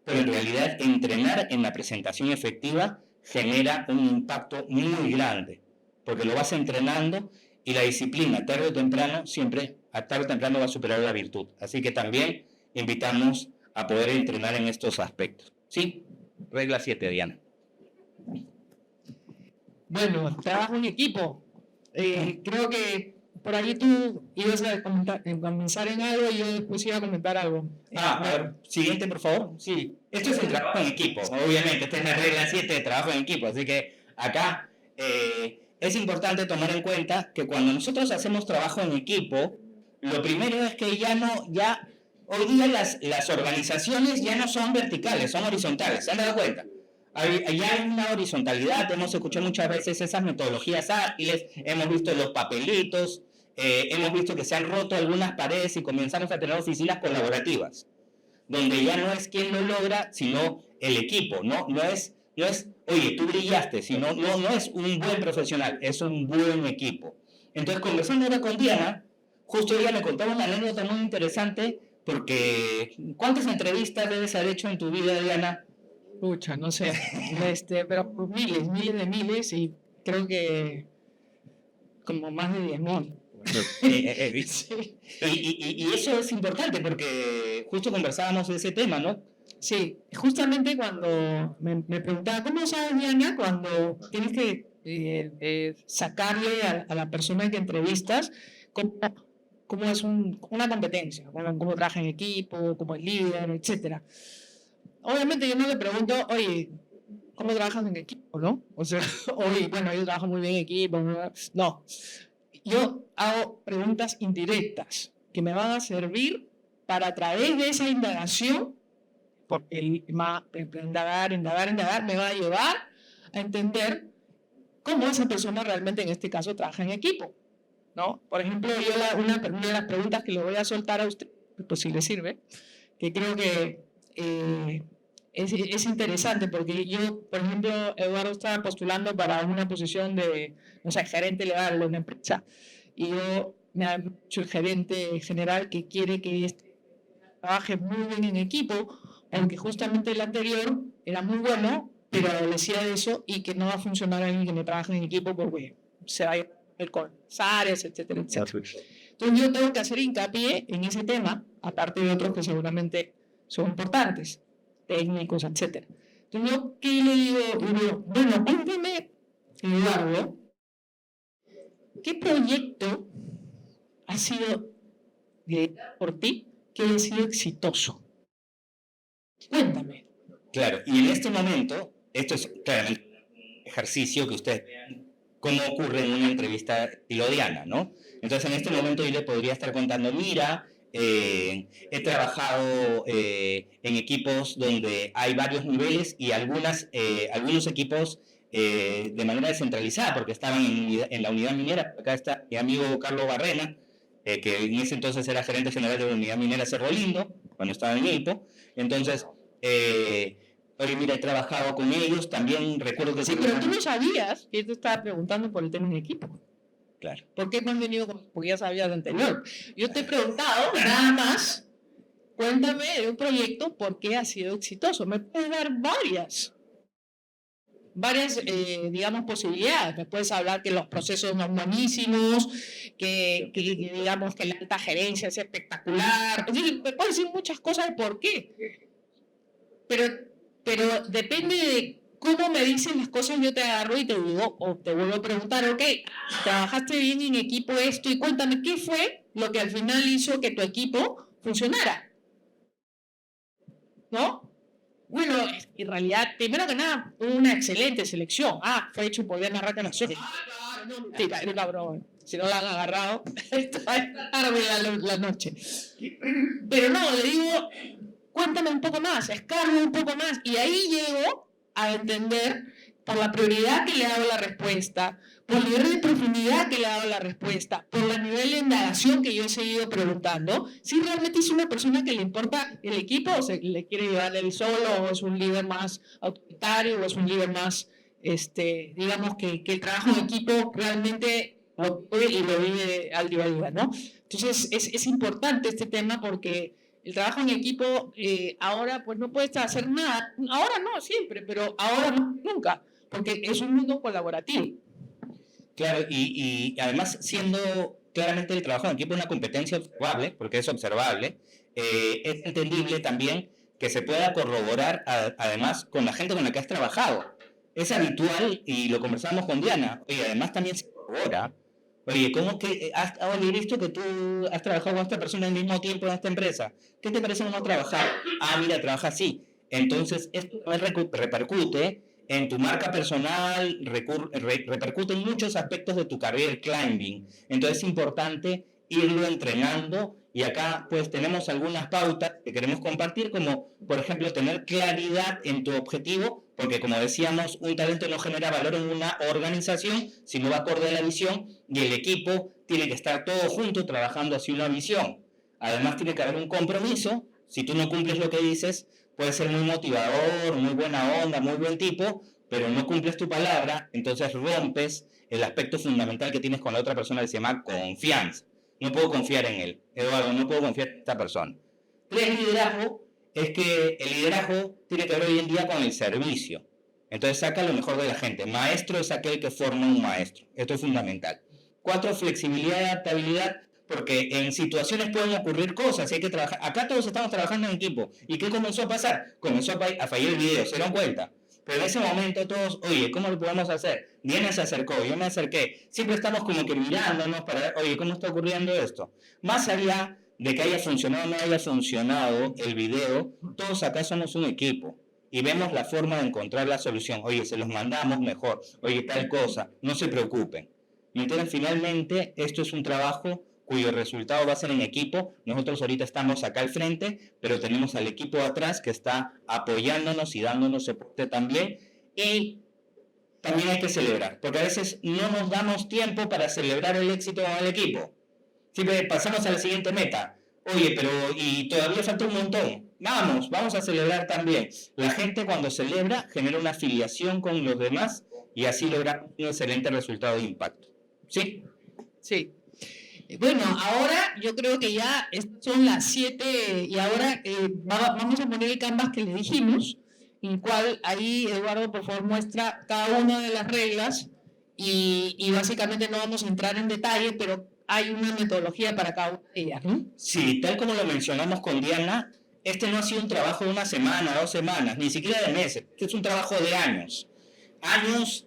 pero en realidad entrenar en la presentación efectiva genera un impacto muy grande, porque lo vas entrenando y la disciplina, tarde o temprano, siempre a tarde o temprano va a superar la virtud. Así que también invitamos a poder entrenar en estos aspectos. ¿Sí? Regla 7, Diana. Bueno, trabajo en equipo. Creo que por ahí tú ibas a comenzar en algo y yo después iba a comentar algo. A ver, siguiente, por favor. Sí, esto es el trabajo en equipo, obviamente. Esta es la regla 7 de trabajo en equipo. Así que acá es importante tomar en cuenta que cuando nosotros hacemos trabajo en equipo, lo primero es que hoy día las organizaciones ya no son verticales, son horizontales. ¿Se han dado cuenta? Ya hay una horizontalidad, hemos escuchado muchas veces esas metodologías ágiles, hemos visto los papelitos, hemos visto que se han roto algunas paredes y comenzamos a tener oficinas colaborativas, donde ya no es quien lo logra, sino el equipo, ¿no? No es oye, tú brillaste, sino no es un buen profesional, es un buen equipo. Entonces, conversando ahora con Diana, justo ella me contaba una anécdota muy interesante, porque ¿cuántas entrevistas debes haber hecho en tu vida, Diana? Pucha, no sé, pero pues miles de miles, y creo que como más de 10.000. Sí. Y eso es importante porque justo conversábamos de ese tema, ¿no? Sí, justamente cuando me preguntaba, ¿cómo sabes, Diana, cuando tienes que sacarle a la persona que entrevistas cómo es una competencia, cómo trabaja en equipo, cómo es líder, etcétera? Obviamente yo no le pregunto, oye, ¿cómo trabajas en equipo, no? O sea, oye, bueno, yo trabajo muy bien en equipo. No, yo hago preguntas indirectas que me van a servir para, a través de esa indagación, porque indagar me va a llevar a entender cómo esa persona realmente en este caso trabaja en equipo, ¿no? Por ejemplo, una de las preguntas que le voy a soltar a usted, pues si le sirve, que creo que es interesante, porque yo, por ejemplo, Eduardo estaba postulando para una posición de, no sé, gerente legal de una empresa, y me ha dicho el gerente general que quiere que trabaje muy bien en equipo, aunque justamente el anterior era muy bueno, pero adolecía de eso, y que no va a funcionar alguien que no trabaje en equipo porque se va a ir con las áreas, etcétera, etcétera. Entonces yo tengo que hacer hincapié en ese tema, aparte de otros que seguramente son importantes, técnicos, etcétera. Entonces yo, ¿qué le digo? Bueno, cuéntame, Eduardo, ¿qué proyecto ha sido por ti que haya sido exitoso? Cuéntame. Claro, y en este momento, esto es claramente un ejercicio que ustedes vean cómo ocurre en una entrevista estilo Diana, ¿no? Entonces en este momento yo le podría estar contando, mira, he trabajado en equipos donde hay varios niveles y algunos equipos de manera descentralizada, porque estaban en la unidad minera. Acá está mi amigo Carlos Barrena, que en ese entonces era gerente general de la unidad minera Cerro Lindo, cuando estaba en ILPO. Entonces, oye, mira, he trabajado con ellos, también recuerdo que... Sí, pero tú no sabías que yo te estaba preguntando por el tema de equipo. Claro. ¿Por qué no han venido? Porque ya sabía lo anterior. Yo te he preguntado nada más, cuéntame de un proyecto, ¿por qué ha sido exitoso? Me puedes dar varias, digamos, posibilidades. Me puedes hablar que los procesos son buenísimos, que digamos que la alta gerencia es espectacular. Es decir, me puedes decir muchas cosas de por qué. Pero depende de cómo me dicen las cosas, yo te agarro y te digo, o te vuelvo a preguntar, ok, trabajaste bien en equipo esto y cuéntame qué fue lo que al final hizo que tu equipo funcionara. ¿No? Bueno, en realidad, primero que nada, una excelente selección. Fue hecho por Diana Raca Nacional. Claro, no, mentira, era una broma. Si no la han agarrado, está tarde la noche. Pero no, le digo, cuéntame un poco más, escarbe un poco más. Y ahí llego a entender por la prioridad que le hago la respuesta, por el nivel de profundidad que le hago la respuesta, por el nivel de indagación que yo he seguido preguntando, si realmente es una persona que le importa el equipo, o se le quiere llevar él solo, o es un líder más autoritario, o es un líder más, digamos, que el trabajo en equipo realmente lo vive y lo vive al día a día, ¿no? Entonces, es importante este tema porque el trabajo en equipo ahora pues no puedes hacer nada, ahora no, siempre, pero ahora no, nunca, porque es un mundo colaborativo. Claro, y además siendo claramente el trabajo en equipo una competencia observable, porque es observable, es entendible también que se pueda corroborar además con la gente con la que has trabajado. Es habitual, y lo conversamos con Diana, y además también se corrobora. Oye, ¿cómo que he visto que tú has trabajado con esta persona al mismo tiempo en esta empresa? ¿Qué te parece no trabajar? Mira, trabaja así. Entonces, esto repercute en tu marca personal, repercute en muchos aspectos de tu carrera climbing. Entonces, es importante irlo entrenando. Y acá, pues, tenemos algunas pautas que queremos compartir, como, por ejemplo, tener claridad en tu objetivo, porque, como decíamos, un talento no genera valor en una organización si no va acorde a la visión, y el equipo tiene que estar todo junto trabajando hacia una visión. Además, tiene que haber un compromiso. Si tú no cumples lo que dices, puede ser muy motivador, muy buena onda, muy buen tipo, pero no cumples tu palabra, entonces rompes el aspecto fundamental que tienes con la otra persona, que se llama confianza. No puedo confiar en él. Eduardo, no puedo confiar en esta persona. 3, liderazgo, es que el liderazgo tiene que ver hoy en día con el servicio. Entonces saca lo mejor de la gente. Maestro es aquel que forma un maestro. Esto es fundamental. 4, flexibilidad y adaptabilidad, porque en situaciones pueden ocurrir cosas y hay que trabajar. Acá todos estamos trabajando en equipo. ¿Y qué comenzó a pasar? Comenzó a fallar el video, ¿se dieron cuenta? Pero en ese momento todos, oye, ¿cómo lo podemos hacer? Diana se acercó, yo me acerqué. Siempre estamos como que mirándonos para ver, oye, ¿cómo está ocurriendo esto? Más allá de que haya funcionado o no haya funcionado el video, todos acá somos un equipo y vemos la forma de encontrar la solución. Oye, se los mandamos mejor. Oye, tal cosa. No se preocupen. ¿Me entienden? Finalmente, esto es un trabajo cuyo resultado va a ser en equipo. Nosotros ahorita estamos acá al frente, pero tenemos al equipo atrás que está apoyándonos y dándonos soporte también. Y también hay que celebrar, porque a veces no nos damos tiempo para celebrar el éxito del equipo. Siempre pasamos a la siguiente meta. Oye, pero y todavía falta un montón. Vamos a celebrar también. La gente cuando celebra genera una afiliación con los demás y así logra un excelente resultado de impacto. ¿Sí? Sí. Bueno, ahora yo creo que ya son las 7 y ahora vamos a poner el canvas que le dijimos, en el cual ahí Eduardo por favor muestra cada una de las reglas y básicamente no vamos a entrar en detalle, pero hay una metodología para cada una de ellas, ¿no? Sí, tal como lo mencionamos con Diana, este no ha sido un trabajo de una semana, 2 semanas, ni siquiera de meses, este es un trabajo de años. Años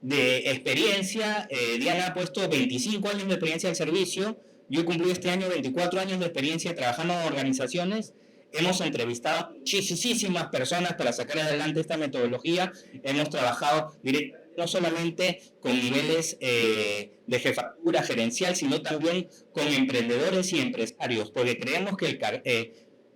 de experiencia. Diana ha puesto 25 años de experiencia al servicio, yo cumplí este año 24 años de experiencia trabajando en organizaciones. Hemos entrevistado muchísimas personas para sacar adelante esta metodología. Hemos trabajado directamente no solamente con niveles de jefatura gerencial, sino también con emprendedores y empresarios, porque creemos que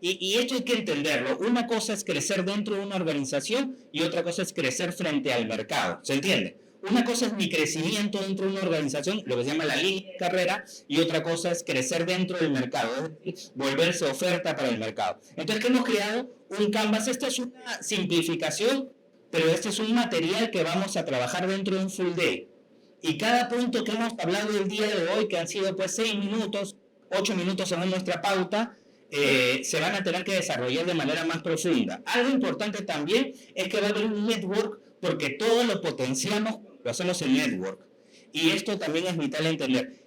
y esto hay que entenderlo. Una cosa es crecer dentro de una organización y otra cosa es crecer frente al mercado. ¿Se entiende? Una cosa es mi crecimiento dentro de una organización, lo que se llama la línea de carrera, y otra cosa es crecer dentro del mercado, es decir, volverse oferta para el mercado. Entonces, ¿qué hemos creado? Un Canvas. Esta es una simplificación, pero este es un material que vamos a trabajar dentro de un full day. Y cada punto que hemos hablado el día de hoy, que han sido pues 6 minutos, 8 minutos según nuestra pauta, se van a tener que desarrollar de manera más profunda. Algo importante también es que va a haber un network, porque todo lo potenciamos, lo hacemos en network. Y esto también es vital entender.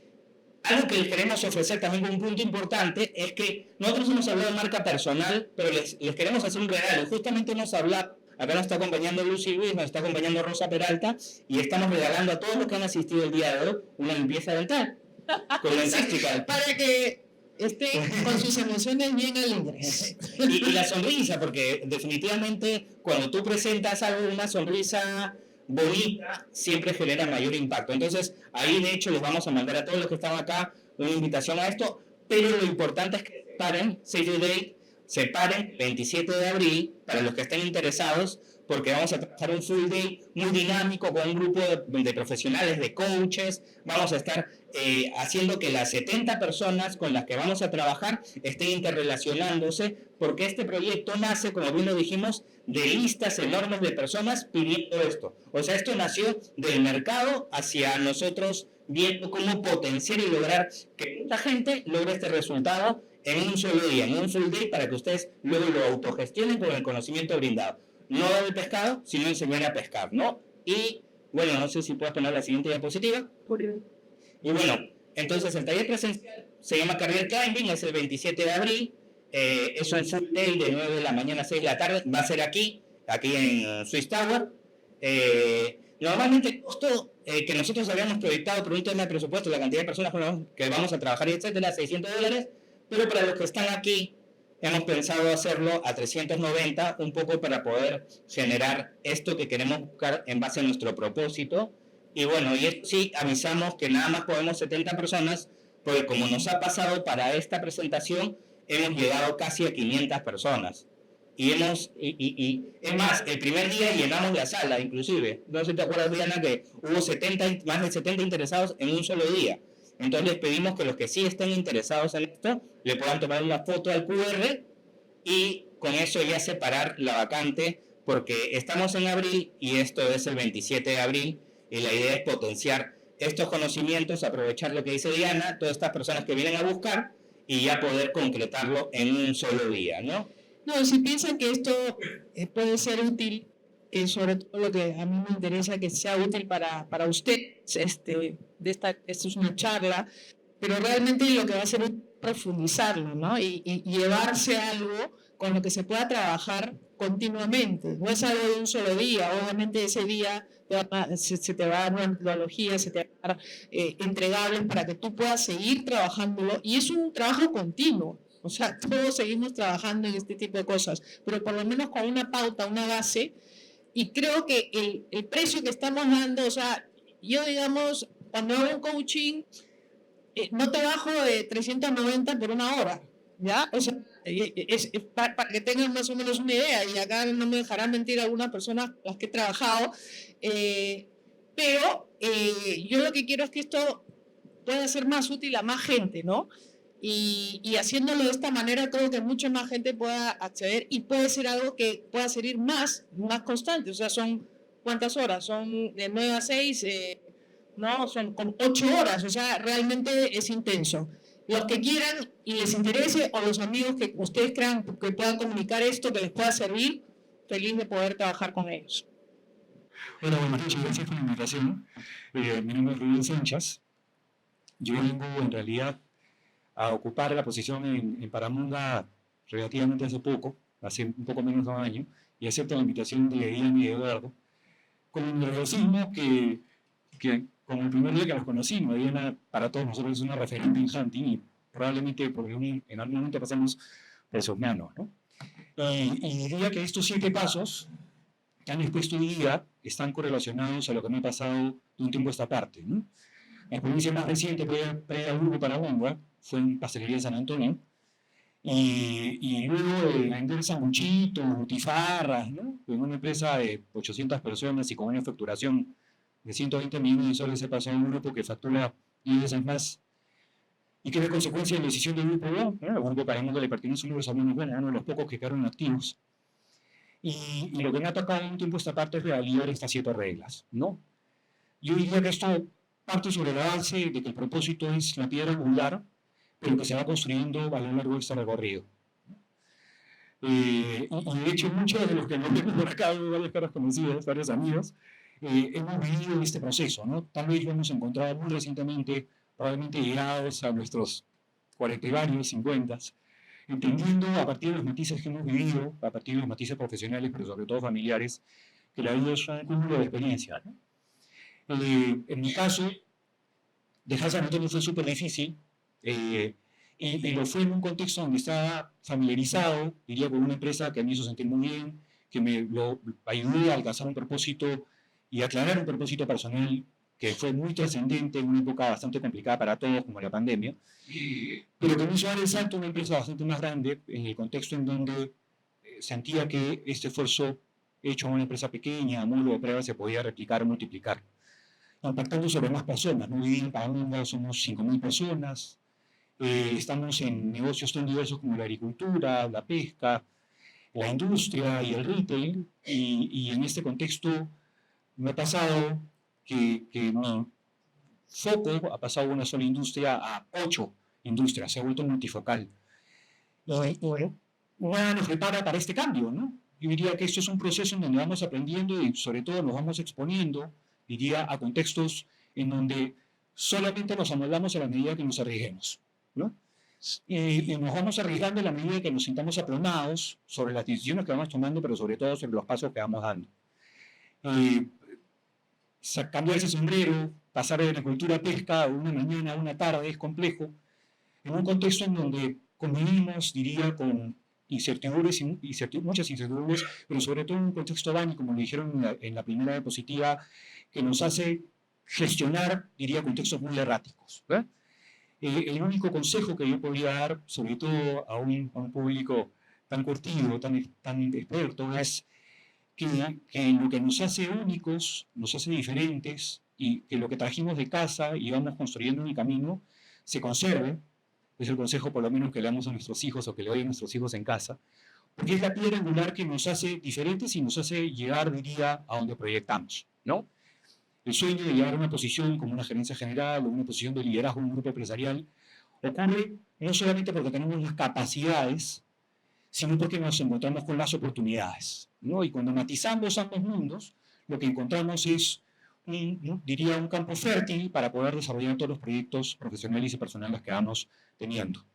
Algo que les queremos ofrecer también como un punto importante es que nosotros hemos hablado de marca personal, pero les queremos hacer un regalo. Justamente hemos hablado, acá nos está acompañando Lucy Luis, nos está acompañando Rosa Peralta, y estamos regalando a todos los que han asistido el día de hoy una limpieza dental con Dentástical. Para que estén con sus emociones bien alegres. Y la sonrisa, porque definitivamente cuando tú presentas algo, una sonrisa bonita, siempre genera mayor impacto. Entonces, ahí de hecho les vamos a mandar a todos los que están acá una invitación a esto, pero lo importante es que separen 27 de abril para los que estén interesados, porque vamos a trabajar un full day muy dinámico con un grupo de profesionales, de coaches. Vamos a estar haciendo que las 70 personas con las que vamos a trabajar estén interrelacionándose, porque este proyecto nace, como bien lo dijimos, de listas enormes de personas pidiendo esto. O sea, esto nació del mercado hacia nosotros, viendo cómo potenciar y lograr que mucha gente logre este resultado en un solo día, en un full day, para que ustedes luego lo autogestionen con el conocimiento brindado. No dar el pescado, sino enseñar a pescar, ¿no? Y, bueno, no sé si puedes poner la siguiente diapositiva. Y bueno, entonces el taller presencial se llama Career Climbing, es el 27 de abril, es un full day de 9 de la mañana a 6 de la tarde, va a ser aquí en Swiss Tower. Normalmente el costo que nosotros habíamos proyectado por un tema de presupuesto, la cantidad de personas que vamos a trabajar, etcétera, $600, pero para los que están aquí, hemos pensado hacerlo a 390, un poco para poder generar esto que queremos buscar en base a nuestro propósito. Y bueno, y sí, avisamos que nada más podemos 70 personas, porque como nos ha pasado para esta presentación, hemos llegado casi a 500 personas. Y es más, el primer día llenamos la sala, inclusive. No sé si te acuerdas, Diana, que hubo más de 70 interesados en un solo día. Entonces les pedimos que los que sí estén interesados en esto, le puedan tomar una foto al QR y con eso ya separar la vacante, porque estamos en abril y esto es el 27 de abril y la idea es potenciar estos conocimientos, aprovechar lo que dice Diana, todas estas personas que vienen a buscar y ya poder concretarlo en un solo día, ¿no? No, si piensan que esto puede ser útil, sobre todo lo que a mí me interesa que sea útil para usted, esta es una charla, pero realmente lo que va a hacer es profundizarlo, ¿no? Y llevarse algo con lo que se pueda trabajar continuamente. No es algo de un solo día, obviamente ese día se te va a dar una metodología, se te va a dar entregables para que tú puedas seguir trabajándolo, y es un trabajo continuo. O sea, todos seguimos trabajando en este tipo de cosas, pero por lo menos con una pauta, una base. Y creo que el precio que estamos dando, o sea, yo digamos, cuando hago un coaching, no te bajo de 390 por una hora, ¿ya? O sea, es para que tengan más o menos una idea, y acá no me dejarán mentir algunas personas con las que he trabajado, pero yo lo que quiero es que esto pueda ser más útil a más gente, ¿no? Y haciéndolo de esta manera, creo que mucha más gente pueda acceder, y puede ser algo que pueda seguir más constante. O sea, son ¿cuántas horas? Son de 9 a 6, no, son con 8 horas. O sea, realmente es intenso. Los que quieran y les interese, o los amigos que ustedes crean que puedan comunicar esto, que les pueda servir, feliz de poder trabajar con ellos. Hola, buenas noches, gracias por la invitación. Mi nombre es Rubén Sánchez. Yo vengo en realidad a ocupar la posición en Paramunda relativamente hace poco, hace un poco menos de un año, y acepto la invitación de Ian y Eduardo, con el nerviosismo que como el primer día que los conocí, ¿no? Diana para todos nosotros es una referente en hunting, y probablemente porque en algún momento pasamos por sus manos, ¿no? Y diría que estos 7 pasos que han expuesto hoy día están correlacionados a lo que me ha pasado de un tiempo a esta parte, ¿no? La experiencia más reciente previa al grupo Paramunda fue en Pastelería San Antonio, y luego de vender sanguchitos, butifarras, ¿no? En una empresa de 800 personas y con una facturación de 120 millones de soles, se pasó a un grupo que factura 10 veces más, y que de consecuencia de la decisión del grupo, ¿no? El grupo Paramunda le pertenece a uno de los pocos que quedaron activos, y lo que me ha tocado un tiempo esta parte es revalidar estas 7 reglas, ¿no? Yo diría que esto parto sobre la base de que el propósito es la piedra angular, pero que se va construyendo a lo largo de este recorrido. Y de hecho, muchos de los que nos vemos por acá, varias caras conocidas, varios amigos, hemos vivido este proceso, ¿no? Tal vez lo hemos encontrado muy recientemente, probablemente llegados a nuestros 40 y varios, 50, entendiendo a partir de los matices que hemos vivido, a partir de los matices profesionales, pero sobre todo familiares, que la vida es un cúmulo de experiencias, ¿no? En mi caso, dejar San Antonio fue súper difícil, y lo fue en un contexto donde estaba familiarizado, diría, con una empresa que me hizo sentir muy bien, que me lo ayudó a alcanzar un propósito y aclarar un propósito personal que fue muy trascendente en una época bastante complicada para todos, como la pandemia, pero que me hizo dar el salto a una empresa bastante más grande, en el contexto en donde sentía que este esfuerzo hecho en una empresa pequeña, a modo de prueba, se podía replicar o multiplicar, impactando sobre más personas. ¿No? Hoy en Panamá somos 5.000 personas, estamos en negocios tan diversos como la agricultura, la pesca, la industria y el retail, y en este contexto me ha pasado que mi foco ha pasado de una sola industria a 8 industrias, se ha vuelto multifocal. Nada nos prepara para este cambio, ¿no? Yo diría que esto es un proceso en donde vamos aprendiendo y sobre todo nos vamos exponiendo, diría, a contextos en donde solamente nos amoldamos a la medida que nos arriesguemos, ¿no? Y nos vamos arriesgando a la medida que nos sintamos aplomados sobre las decisiones que vamos tomando, pero sobre todo sobre los pasos que vamos dando. Cambiar ese sombrero, pasar de la cultura a pesca de una mañana a una tarde es complejo, en un contexto en donde convivimos, diría, con incertidumbres, muchas incertidumbres, pero sobre todo en un contexto DANI, como le dijeron en la primera diapositiva, que nos hace gestionar, diría, contextos muy erráticos. El único consejo que yo podría dar, sobre todo a un público tan curtido, tan experto, es que lo que nos hace únicos, nos hace diferentes, y que lo que trajimos de casa y vamos construyendo en el camino, se conserve. Es el consejo por lo menos que le damos a nuestros hijos o que le doy a nuestros hijos en casa, porque es la piedra angular que nos hace diferentes y nos hace llegar, diría, a donde proyectamos, ¿no? El sueño de llegar a una posición como una gerencia general o una posición de liderazgo en un grupo empresarial ocurre no solamente porque tenemos las capacidades, sino porque nos encontramos con las oportunidades, ¿no? Y cuando matizamos ambos mundos, lo que encontramos es, diría, un campo fértil para poder desarrollar todos los proyectos profesionales y personales que vamos teniendo.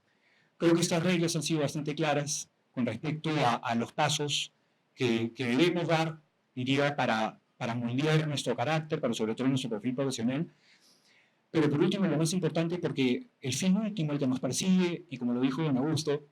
Creo que estas reglas han sido bastante claras con respecto a los pasos que debemos dar, diría, para moldear nuestro carácter, pero sobre todo nuestro perfil profesional. Pero por último, lo más importante, porque el fin último, el que nos persigue, y como lo dijo don Augusto,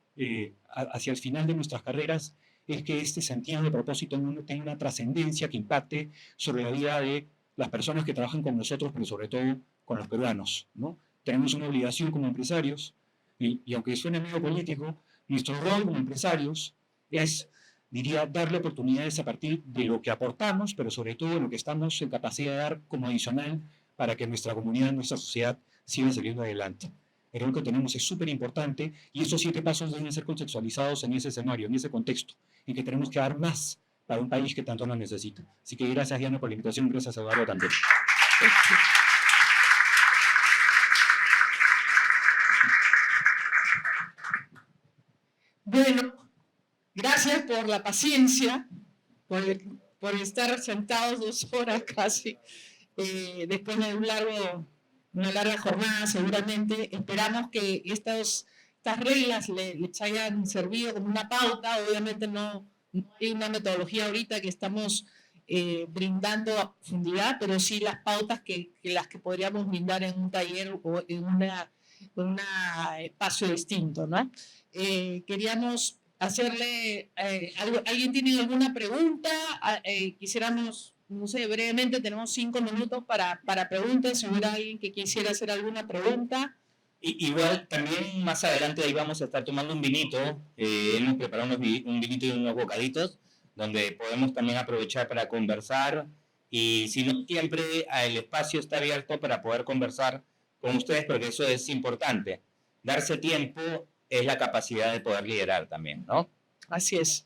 hacia el final de nuestras carreras, es que este sentido de propósito tenga una trascendencia que impacte sobre la vida de las personas que trabajan con nosotros, pero sobre todo con los peruanos, ¿no? Tenemos una obligación como empresarios, y aunque suene medio político, nuestro rol como empresarios es, diría, darle oportunidades a partir de lo que aportamos, pero sobre todo de lo que estamos en capacidad de dar como adicional para que nuestra comunidad, nuestra sociedad siga saliendo adelante. El rol que tenemos es súper importante y esos 7 pasos deben ser contextualizados en ese escenario, en ese contexto, en que tenemos que dar más para un país que tanto nos necesita. Así que gracias, Diana, por la invitación, gracias, Eduardo, también. Bueno, gracias por la paciencia, por estar sentados 2 horas casi, después de una larga jornada seguramente. Esperamos que estas reglas les hayan servido como una pauta. Obviamente no hay una metodología ahorita que estamos brindando a profundidad, pero sí las pautas las que podríamos brindar en un taller o en un espacio distinto, ¿no? Queríamos hacerle, ¿alguien tiene alguna pregunta? Quisiéramos, no sé, brevemente, tenemos 5 minutos para preguntas, si hubiera alguien que quisiera hacer alguna pregunta. Igual, también más adelante ahí vamos a estar tomando un vinito, hemos preparado un vinito y unos bocaditos, donde podemos también aprovechar para conversar, y si no, siempre el espacio está abierto para poder conversar con ustedes, porque eso es importante. Darse tiempo es la capacidad de poder liderar también, ¿no? Así es.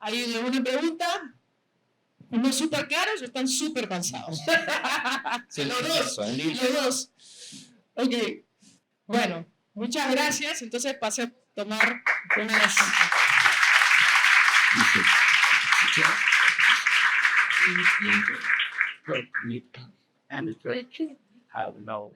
¿Hay alguna pregunta? ¿No súper claros o están súper cansados? Sí, Los dos. eso, el libro. Los dos. Ok. Bueno, muchas gracias. Entonces pasé a tomar unas... And it's very cheap. I don't know.